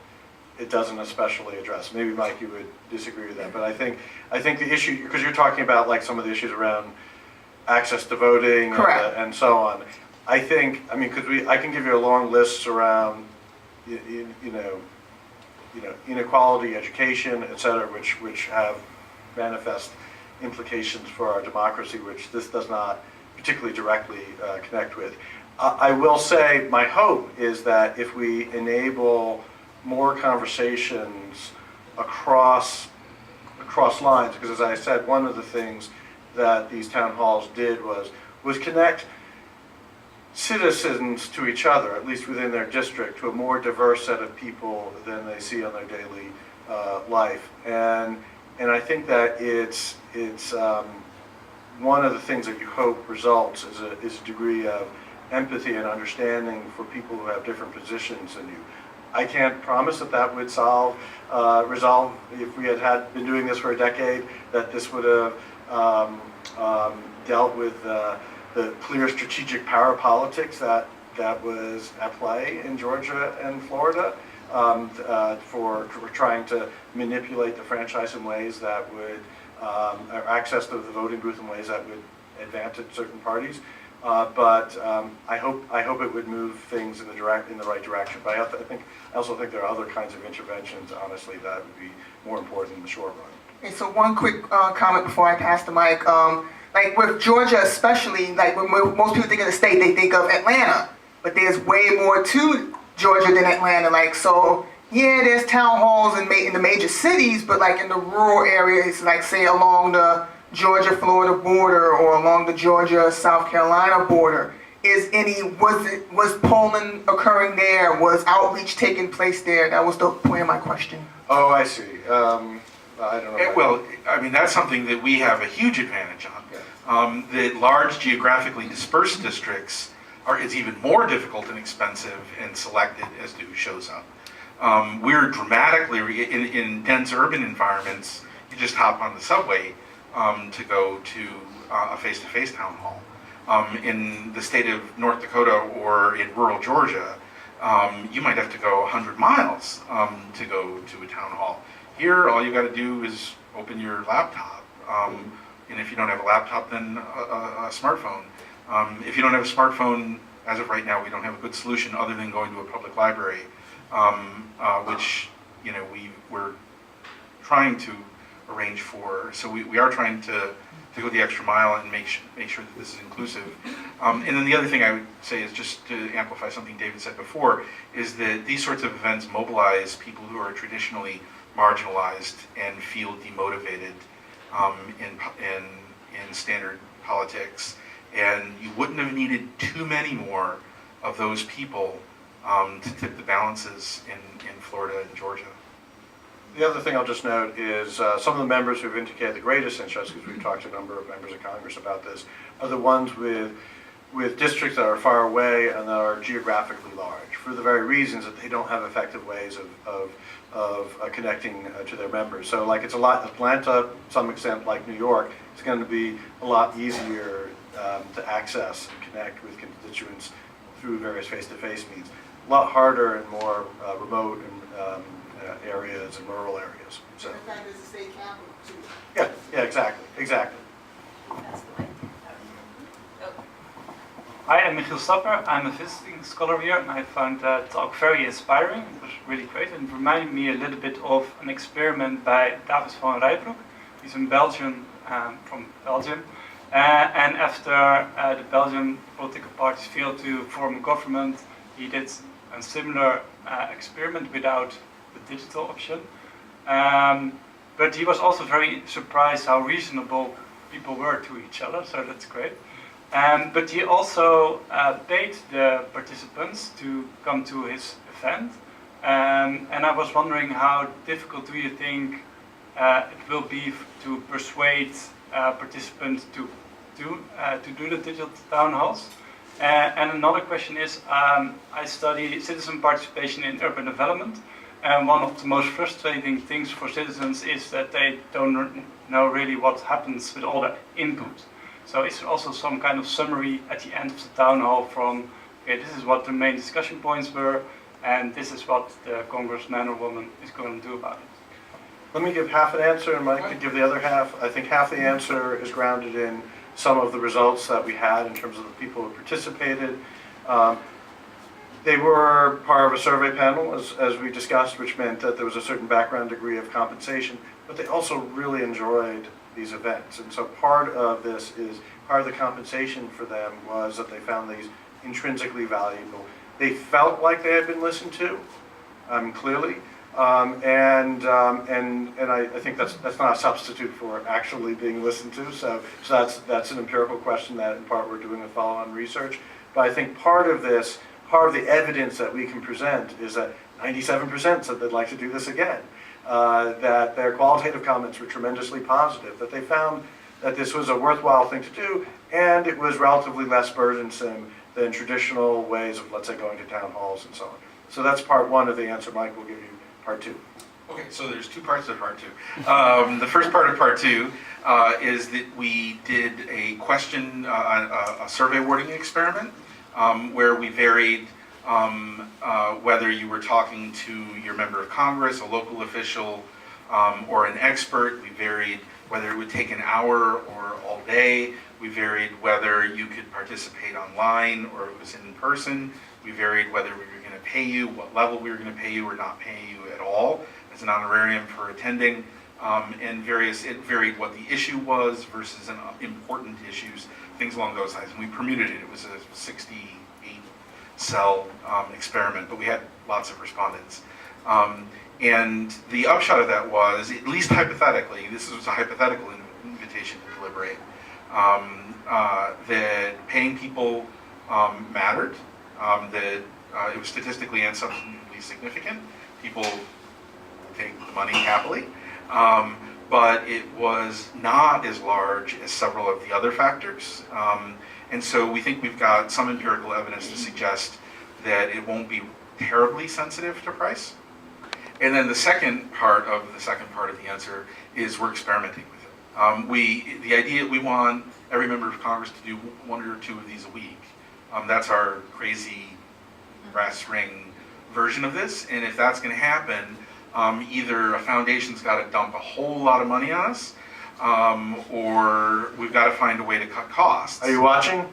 it doesn't especially address. Maybe Mike, you would disagree with that, but I think the issue, because you're talking about like some of the issues around access to voting and so on. I think, I mean, I can give you a long list around, inequality, education, et cetera, which have manifest implications for our democracy, which this does not particularly directly connect with. I will say my hope is that if we enable more conversations across lines, because as I said, one of the things that these town halls did was connect citizens to each other, at least within their district, to a more diverse set of people than they see on their daily life. And I think that it's one of the things that you hope results is a degree of empathy and understanding for people who have different positions than you. I can't promise that would resolve if we had been doing this for a decade, that this would have dealt with the clear strategic power politics that was at play in Georgia and Florida for trying to manipulate the franchise in ways that would, or access to the voting booth in ways that would advantage certain parties. But I hope it would move things in the right direction. But I also think there are other kinds of interventions, honestly, that would be more important in the short run.
Okay, so one quick comment before I pass the mic. Like with Georgia especially, like when most people think of the state, they think of Atlanta. But there's way more to Georgia than Atlanta. Like, so yeah, there's town halls in the major cities, but like in the rural areas, like say along the Georgia-Florida border or along the Georgia-South Carolina border, was polling occurring there? Was outreach taking place there? That was the point of my question.
Oh, I see. I don't know.
Well, I mean, that's something that we have a huge advantage on.
Yeah.
The large geographically dispersed districts is even more difficult and expensive and selected as to who shows up. We're dramatically, in dense urban environments, you just hop on the subway to go to a face-to-face town hall. In the state of North Dakota or in rural Georgia, you might have to go 100 miles to go to a town hall. Here, all you got to do is open your laptop, and if you don't have a laptop, then a smartphone. If you don't have a smartphone, as of right now, we don't have a good solution other than going to a public library, which we're trying to arrange for. So we are trying to go the extra mile and make sure that this is inclusive. And then the other thing I would say is, just to amplify something David said before, is that these sorts of events mobilize people who are traditionally marginalized and feel demotivated in standard politics. And you wouldn't have needed too many more of those people to tip the balances in Florida and Georgia.
The other thing I'll just note is some of the members who've indicated the greatest interest, because we've talked to a number of members of Congress about this, are the ones with districts that are far away and that are geographically large, for the very reasons that they don't have effective ways of connecting to their members. So like it's a lot, Atlanta, to some extent like New York, it's going to be a lot easier to access and connect with constituents through various face-to-face means. A lot harder in more remote and areas and rural areas. So.
In fact, it's the state capital too.
Yeah, exactly.
Hi, I'm Michiel Stapper. I'm a visiting scholar here, and I found that talk very inspiring. It was really great, and it reminded me a little bit of an experiment by David van Rijbroek. He's in Belgium, from Belgium. And after the Belgian political parties failed to form a government, he did a similar experiment without the digital option. But he was also very surprised how reasonable people were to each other, so that's great. But he also paid the participants to come to his event. And I was wondering, how difficult do you think it will be to persuade participants to do the digital town halls? And another question is, I study citizen participation in urban development, And one of the most frustrating things for citizens is that they don't know really what happens with all the input. So is there also some kind of summary at the end of the town hall from, okay, this is what the main discussion points were, and this is what the congressman or woman is going to do about it?
Let me give half an answer, and Mike could give the other half. I think half the answer is grounded in some of the results that we had in terms of the people who participated. They were part of a survey panel, as we discussed, which meant that there was a certain background degree of compensation, but they also really enjoyed these events. And so part of the compensation for them was that they found these intrinsically valuable. They felt like they had been listened to, clearly, and I think that's not a substitute for actually being listened to. So that's an empirical question that in part we're doing a follow-on research. But I think part of the evidence that we can present is that 97% said they'd like to do this again. That their qualitative comments were tremendously positive, that they found that this was a worthwhile thing to do, and it was relatively less burdensome than traditional ways of, let's say, going to town halls and so on. So that's part one of the answer. Mike will give you part two.
Okay, so there's two parts of part two. The first part of part two is that we did a question, a survey wording experiment, where we varied whether you were talking to your member of Congress, a local official, or an expert. We varied whether it would take an hour or all day. We varied whether you could participate online or it was in person. We varied whether we were going to pay you, what level we were going to pay you or not pay you at all as an honorarium for attending, and it varied what the issue was versus important issues, things along those lines. And we permuted it. It was a 68-cell experiment, but we had lots of respondents. And the upshot of that was, at least hypothetically, this was a hypothetical invitation to deliberate, that paying people mattered, that it was statistically and substantively significant. People take the money happily, but it was not as large as several of the other factors. And so we think we've got some empirical evidence to suggest that it won't be terribly sensitive to price. And then the second part of the answer is we're experimenting with it. The idea, we want every member of Congress to do one or two of these a week. That's our crazy brass ring version of this. And if that's going to happen, either a foundation's got to dump a whole lot of money on us, or we've got to find a way to cut costs.
Are you watching?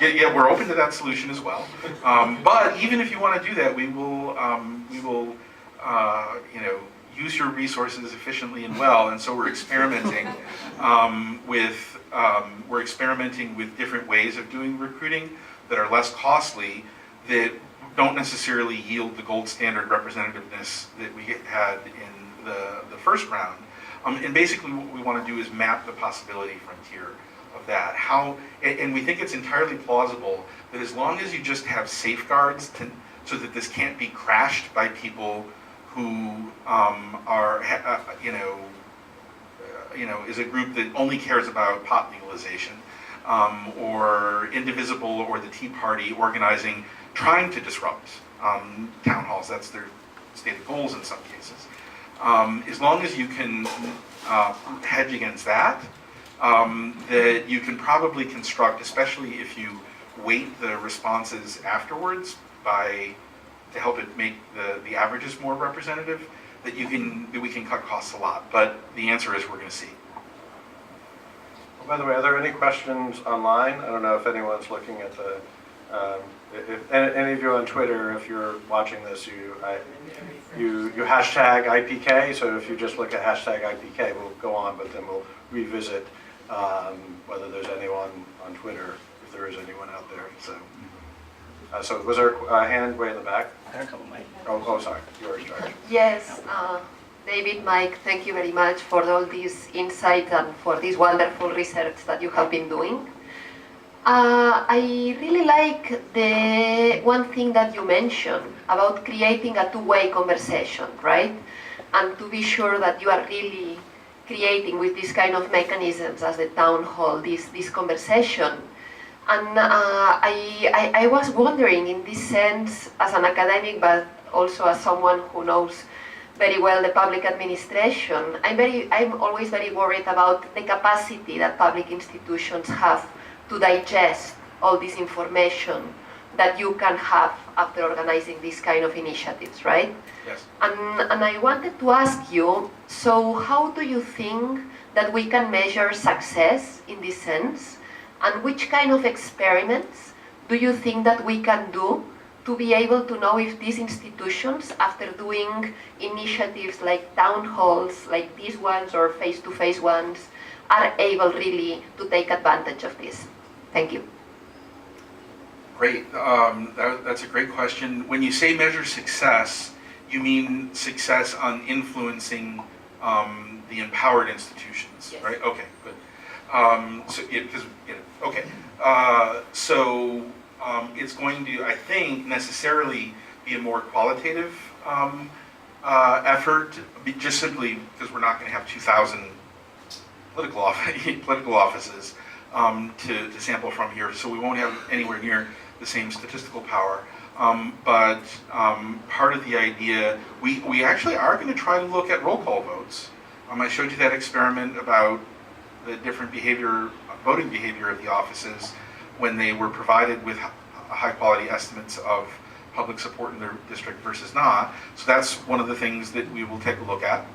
Yeah, we're open to that solution as well. But even if you want to do that, we will use your resources efficiently and well. And so we're experimenting with different ways of doing recruiting that are less costly, that don't necessarily yield the gold standard representativeness that we had in the first round. And basically what we want to do is map the possibility frontier of that. And we think it's entirely plausible that as long as you just have safeguards so that this can't be crashed by people who is a group that only cares about pot legalization, or Indivisible or the Tea Party organizing, trying to disrupt town halls. That's their stated goals in some cases. As long as you can hedge against that, that you can probably construct, especially if you weight the responses afterwards to help it make the averages more representative, that we can cut costs a lot. But the answer is we're going to see.
Well, by the way, are there any questions online? I don't know if anyone's looking at the. If any of you on Twitter, if you're watching this, you hashtag IPK. So if you just look at hashtag IPK, we'll go on, but then we'll revisit whether there's anyone on Twitter, if there is anyone out there. So was there a hand way in the back?
There are a couple, Mike.
Oh, sorry. You're in charge.
Yes, David, Mike, thank you very much for all this insight and for this wonderful research that you have been doing. I really like the one thing that you mentioned about creating a two-way conversation, right? And to be sure that you are really creating with this kind of mechanisms as the town hall, this conversation. And I was wondering in this sense, as an academic, but also as someone who knows very well the public administration, I'm always very worried about the capacity that public institutions have to digest all this information that you can have after organizing these kind of initiatives, right?
Yes.
And I wanted to ask you, so how do you think that we can measure success in this sense? And which kind of experiments do you think that we can do to be able to know if these institutions, after doing initiatives like town halls, like these ones, or face-to-face ones, are able really to take advantage of this? Thank you.
Great. That's a great question. When you say measure success, you mean success on influencing the empowered institutions,
Yes.
right? Okay, good. It's going to, I think, necessarily be a more qualitative effort, just simply because we're not going to have 2,000 political offices to sample from here, so we won't have anywhere near the same statistical power. But part of the idea, we actually are going to try to look at roll call votes. I showed you that experiment about the different voting behavior of the offices when they were provided with high quality estimates of public support in their district versus not. So that's one of the things that we will take a look at.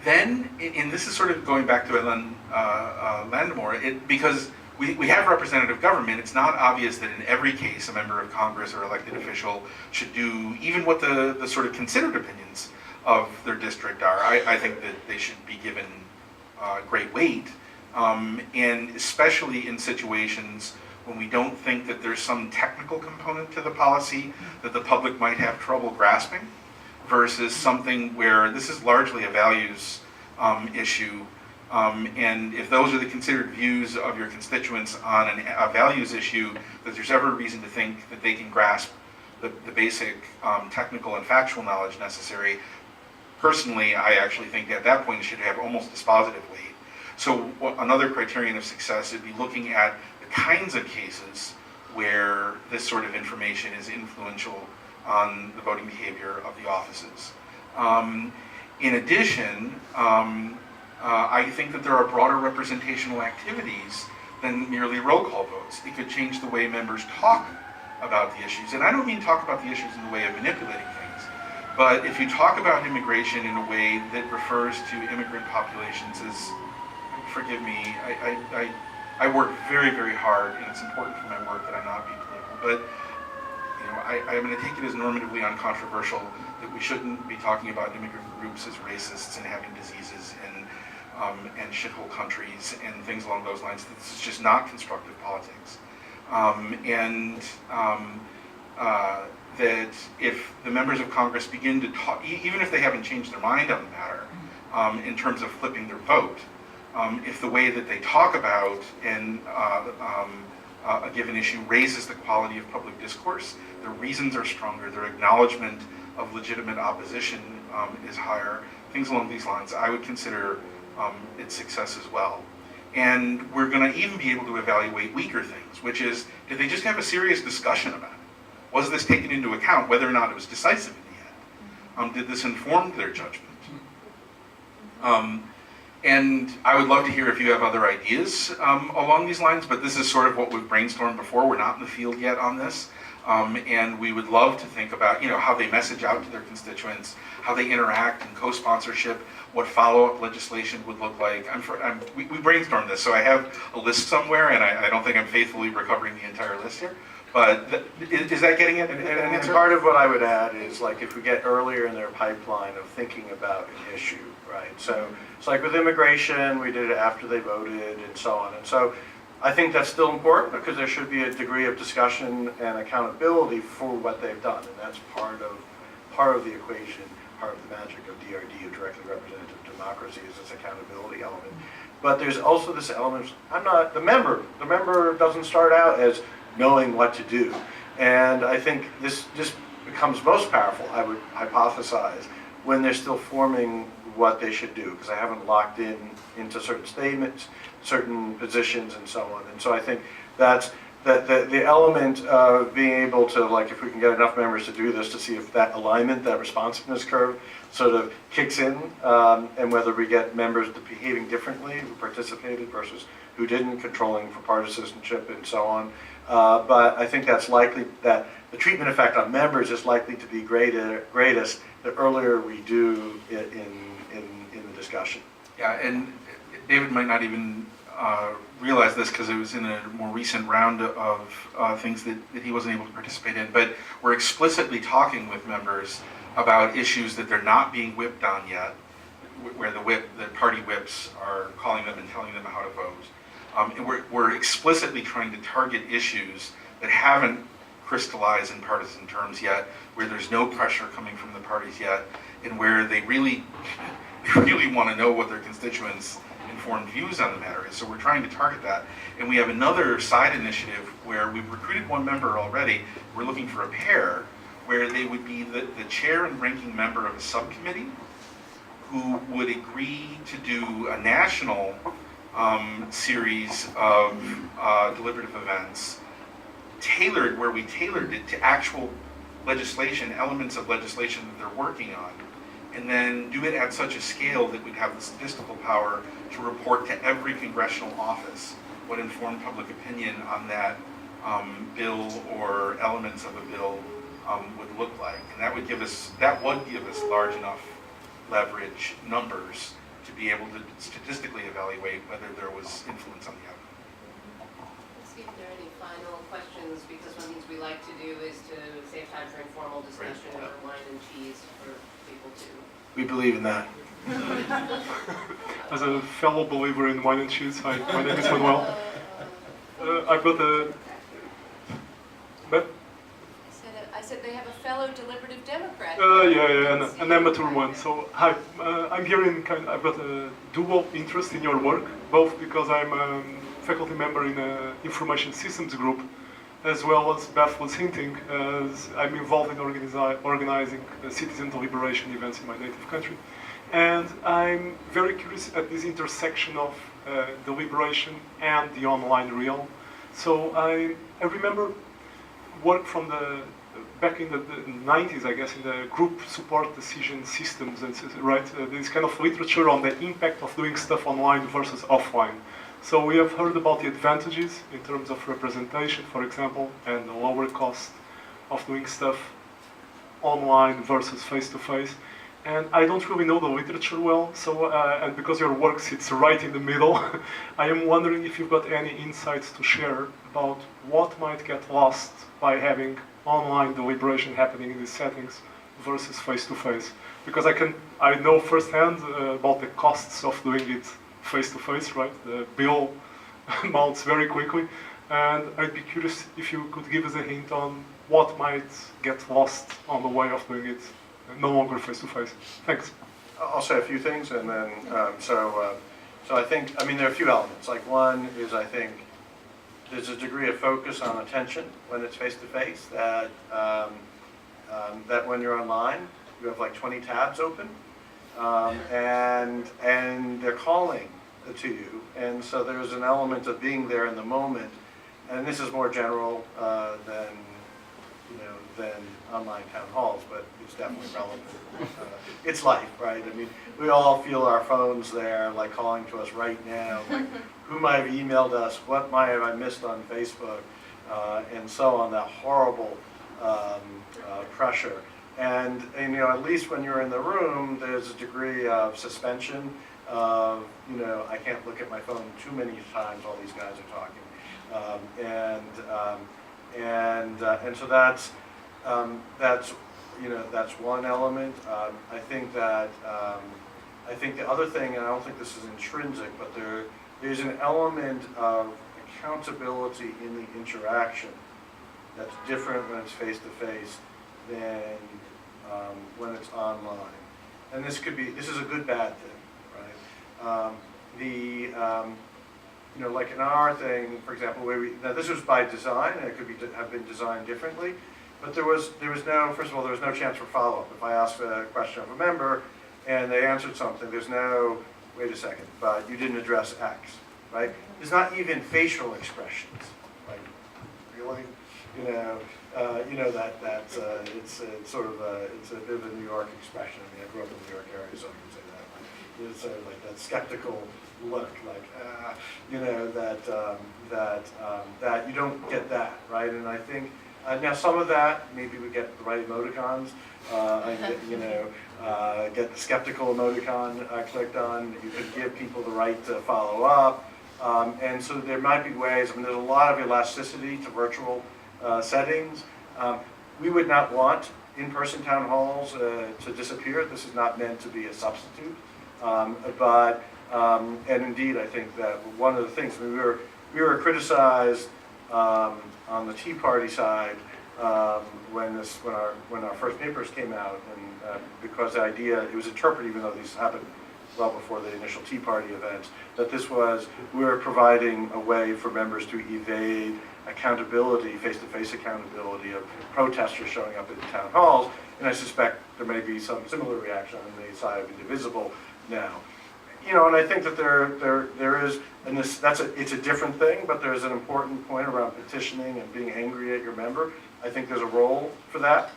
Then, and this is sort of going back to Landemore, because we have representative government, it's not obvious that in every case a member of Congress or elected official should do even what the sort of considered opinions of their district are. I think that they should be given great weight, and especially in situations when we don't think that there's some technical component to the policy that the public might have trouble grasping, versus something where this is largely a values issue. And if those are the considered views of your constituents on a values issue, that there's ever a reason to think that they can grasp the basic technical and factual knowledge necessary, personally, I actually think at that point it should have almost dispositive weight. So another criterion of success would be looking at the kinds of cases where this sort of information is influential on the voting behavior of the offices. In addition, I think that there are broader representational activities than merely roll call votes. It could change the way members talk about the issues. And I don't mean talk about the issues in the way of manipulating things, but if you talk about immigration in a way that refers to immigrant populations as, forgive me, I work very, very hard, and it's important for my work that I not be political, but I'm going to take it as normatively uncontroversial that we shouldn't be talking about immigrant groups as racists and having diseases and shithole countries and things along those lines. This is just not constructive politics. That if the members of Congress begin to talk, even if they haven't changed their mind on the matter, in terms of flipping their vote, if the way that they talk about and a given issue raises the quality of public discourse, their reasons are stronger, their acknowledgement of legitimate opposition is higher, things along these lines, I would consider its success as well. And we're going to even be able to evaluate weaker things, which is, did they just have a serious discussion about it? Was this taken into account, whether or not it was decisive in the end? Did this inform their judgment? And I would love to hear if you have other ideas along these lines, but this is sort of what we've brainstormed before. We're not in the field yet on this. And we would love to think about, how they message out to their constituents, how they interact in co-sponsorship, what follow-up legislation would look like. We brainstormed this, so I have a list somewhere, and I don't think I'm faithfully recovering the entire list here. But is that getting it?
And part of what I would add is, like, if we get earlier in their pipeline of thinking about an issue, right? So it's like with immigration, we did it after they voted and so on. And so I think that's still important because there should be a degree of discussion and accountability for what they've done. And that's part of the equation, part of the magic of DRD, of directly representative democracy, is this accountability element. But there's also this element, the member doesn't start out as knowing what to do. And I think this becomes most powerful, I would hypothesize, when they're still forming what they should do, because I haven't locked into certain statements, certain positions, and so on. And so I think that's the element of being able to, like, if we can get enough members to do this, to see if that alignment, that responsiveness curve sort of kicks in, and whether we get members behaving differently who participated versus who didn't, controlling for partisanship and so on. But I think that's likely, that the treatment effect on members is likely to be greatest the earlier we do it in the discussion.
Yeah, and David might not even realize this because it was in a more recent round of things that he wasn't able to participate in, but we're explicitly talking with members about issues that they're not being whipped on yet, where the party whips are calling them and telling them how to vote. And we're explicitly trying to target issues that haven't crystallized in partisan terms yet, where there's no pressure coming from the parties yet, and where they really want to know what their constituents' informed views on the matter is. So we're trying to target that. And we have another side initiative where we've recruited one member already. We're looking for a pair where they would be the chair and ranking member of a subcommittee who would agree to do a national series of deliberative events tailored, where we tailored it to actual legislation, elements of legislation that they're working on, and then do it at such a scale that we'd have the statistical power to report to every congressional office what informed public opinion on that bill or elements of a bill would look like. And that would give us large enough leverage numbers to be able to statistically evaluate whether there was influence on the outcome.
Let's see if there are any final questions, because one of the things we like to do is to save time for informal discussion over wine and cheese for people to.
We believe in that.
As a fellow believer in wine and cheese, hi, my name is Manuel. I've got a... But?
I said they have a fellow deliberative Democrat.
An amateur one. So, hi, I'm here I've got a dual interest in your work, both because I'm a faculty member in an information systems group, as well as Beth was hinting, as I'm involved in organizing citizen deliberation events in my native country. And I'm very curious at this intersection of deliberation and the online realm. So I remember work from back in the 90s, I guess, in the group support decision systems, and this kind of literature on the impact of doing stuff online versus offline. So we have heard about the advantages in terms of representation, for example, and the lower cost of doing stuff online versus face-to-face. And I don't really know the literature well, so and because your work sits right in the middle, I am wondering if you've got any insights to share about what might get lost by having online deliberation happening in these settings versus face-to-face. Because I know firsthand about the costs of doing it face-to-face, right? The bill mounts very quickly, and I'd be curious if you could give us a hint on what might get lost on the way of doing it no longer face-to-face. Thanks.
I'll say a few things, and then so I think, there are a few elements. Like, one is, I think there's a degree of focus on attention when it's face-to-face that that when you're online you have like 20 tabs open, and they're calling to you, and so there's an element of being there in the moment. And this is more general than online town halls, but it's definitely relevant. It's life, right? We all feel our phones there, like calling to us right now, like who might have emailed us, what might have I missed on Facebook, and so on, that horrible pressure. And at least when you're in the room, there's a degree of suspension of, I can't look at my phone too many times while these guys are talking. And so that's one element. I think the other thing, and I don't think this is intrinsic, but there's an element of accountability in the interaction that's different when it's face-to-face than when it's online. And this is a good, bad thing, right? Like in our thing, for example, now this was by design, and it could have been designed differently, but there was no chance for follow-up. If I asked a question of a member and they answered something, there's no, wait a second, but you didn't address X, right? There's not even facial expressions, right? feeling? You know that it's sort of it's a bit of a New York expression. I mean, I grew up in the New York area, so I can say that. It's sort of like that skeptical look, like that you don't get that, right? And I think now some of that maybe we get the right emoticons. Get the skeptical emoticon clicked on. You could give people the right to follow up. And so there might be ways, I mean, there's a lot of elasticity to virtual settings. We would not want in-person town halls to disappear. This is not meant to be a substitute. And indeed, I think that one of the things, I mean, we were criticized on the Tea Party side when our first papers came out, and because the idea, it was interpreted, even though these happened well before the initial Tea Party events, that we were providing a way for members to evade accountability, face-to-face accountability of protesters showing up in town halls, and I suspect there may be some similar reaction on the side of Indivisible now. And I think that there is, and it's a different thing, but there's an important point around petitioning and being angry at your member. I think there's a role for that,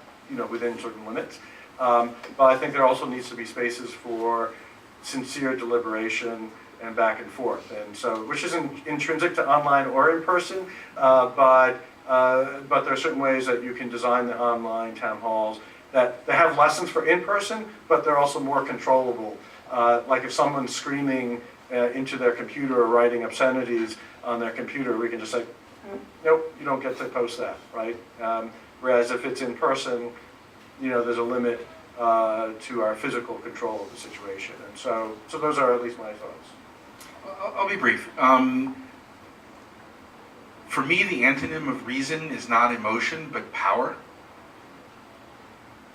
within certain limits. But I think there also needs to be spaces for sincere deliberation and back and forth, and so which isn't intrinsic to online or in person, but there are certain ways that you can design the online town halls that they have lessons for in person, but they're also more controllable. Like if someone's screaming into their computer or writing obscenities on their computer, we can just say, nope, you don't get to post that, right? Whereas if it's in person, there's a limit to our physical control of the situation. And so those are at least my thoughts.
I'll be brief. For me, the antonym of reason is not emotion, but power.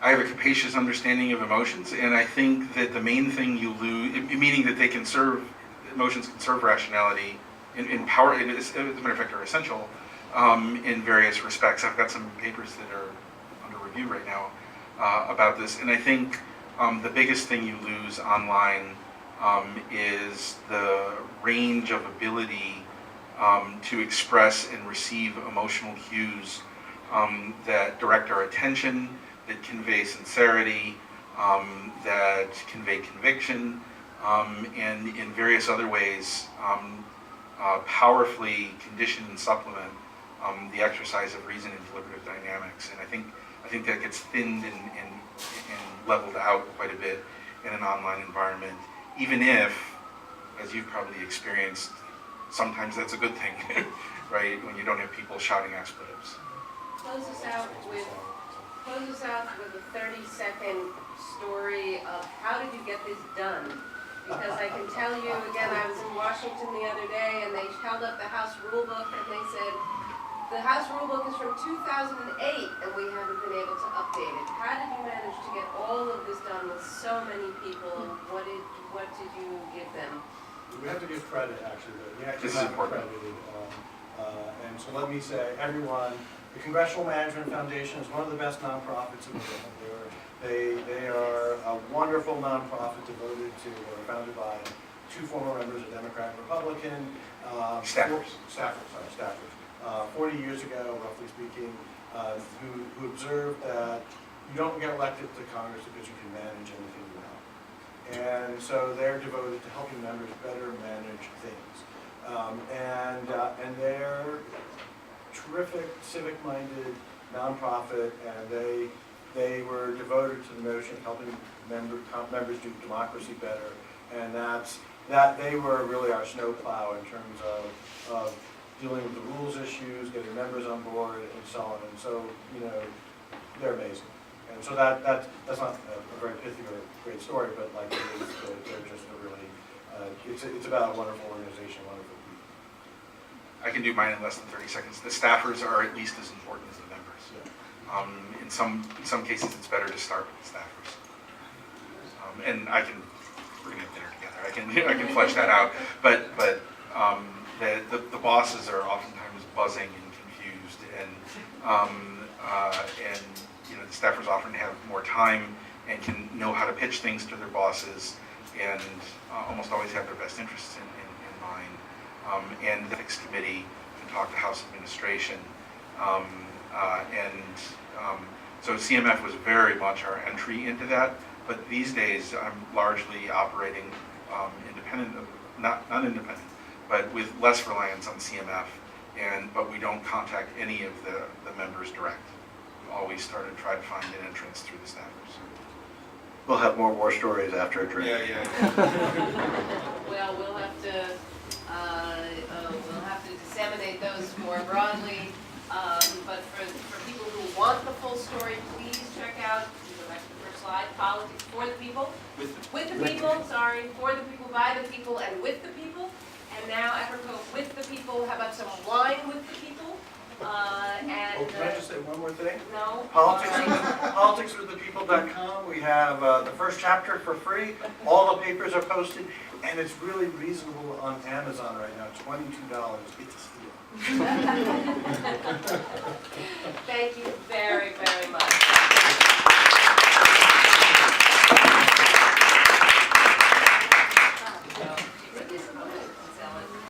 I have a capacious understanding of emotions, and I think that the main thing you lose, meaning that emotions can serve rationality in power, as a matter of fact, are essential in various respects. I've got some papers that are under review right now about this, and I think the biggest thing you lose online is the range of ability to express and receive emotional cues that direct our attention, that convey sincerity, that convey conviction, and in various other ways powerfully condition and supplement the exercise of reason and deliberative dynamics. And I think that gets thinned and leveled out quite a bit in an online environment, even if, as you've probably experienced, sometimes that's a good thing, right? When you don't have people shouting expletives.
Close us out with a 30-second story of how did you get this done? Because I can tell you, again, I was in Washington the other day and they held up the House Rule Book and they said, the House Rule Book is from 2008 and we haven't been able to update it. How did you manage to get all of this done with so many people? What did you give them?
We have to give credit, actually. We actually
This is
have
important.
credited. And so let me say, everyone, the Congressional Management Foundation is one of the best nonprofits in the world. They are a wonderful nonprofit devoted to, or founded by two former members of Democrat and Republican.
Staffers.
Staffers. 40 years ago, roughly speaking, who observed that you don't get elected to Congress because you can manage anything you want. And so they're devoted to helping members better manage things. And they're terrific, civic-minded nonprofit, and they were devoted to the notion of helping members do democracy better, and that they were really our snowplow in terms of dealing with the rules issues, getting members on board, and so on. And so, they're amazing. And so that's not a very pithy or great story, but like they're just a really, it's about a wonderful organization, wonderful people.
I can do mine in less than 30 seconds. The staffers are at least as important as the members.
Yeah.
In some cases, it's better to start with the staffers. And we're gonna have dinner together. I can flesh that out. But the bosses are oftentimes buzzing and confused, and the staffers often have more time and can know how to pitch things to their bosses, and almost always have their best interests in mind. And the ethics committee can talk to House administration So CMF was very much our entry into that, but these days I'm largely operating independent of, not independent, but with less reliance on CMF, but we don't contact any of the members direct. We always try to find an entrance through the staffers.
We'll have more war stories after a drink.
Well, we'll have to disseminate those more broadly. But for people who want the full story, please check out, go back to the first slide, Politics for the People. With the people, sorry, for the people, by the people, and with the people. And now, apropos with the people, how about some wine with the people?
Can I just say one more thing?
No.
Politicswiththepeople.com. We have the first chapter for free. All the papers are posted, and it's really reasonable on Amazon right now. $22. It's a steal.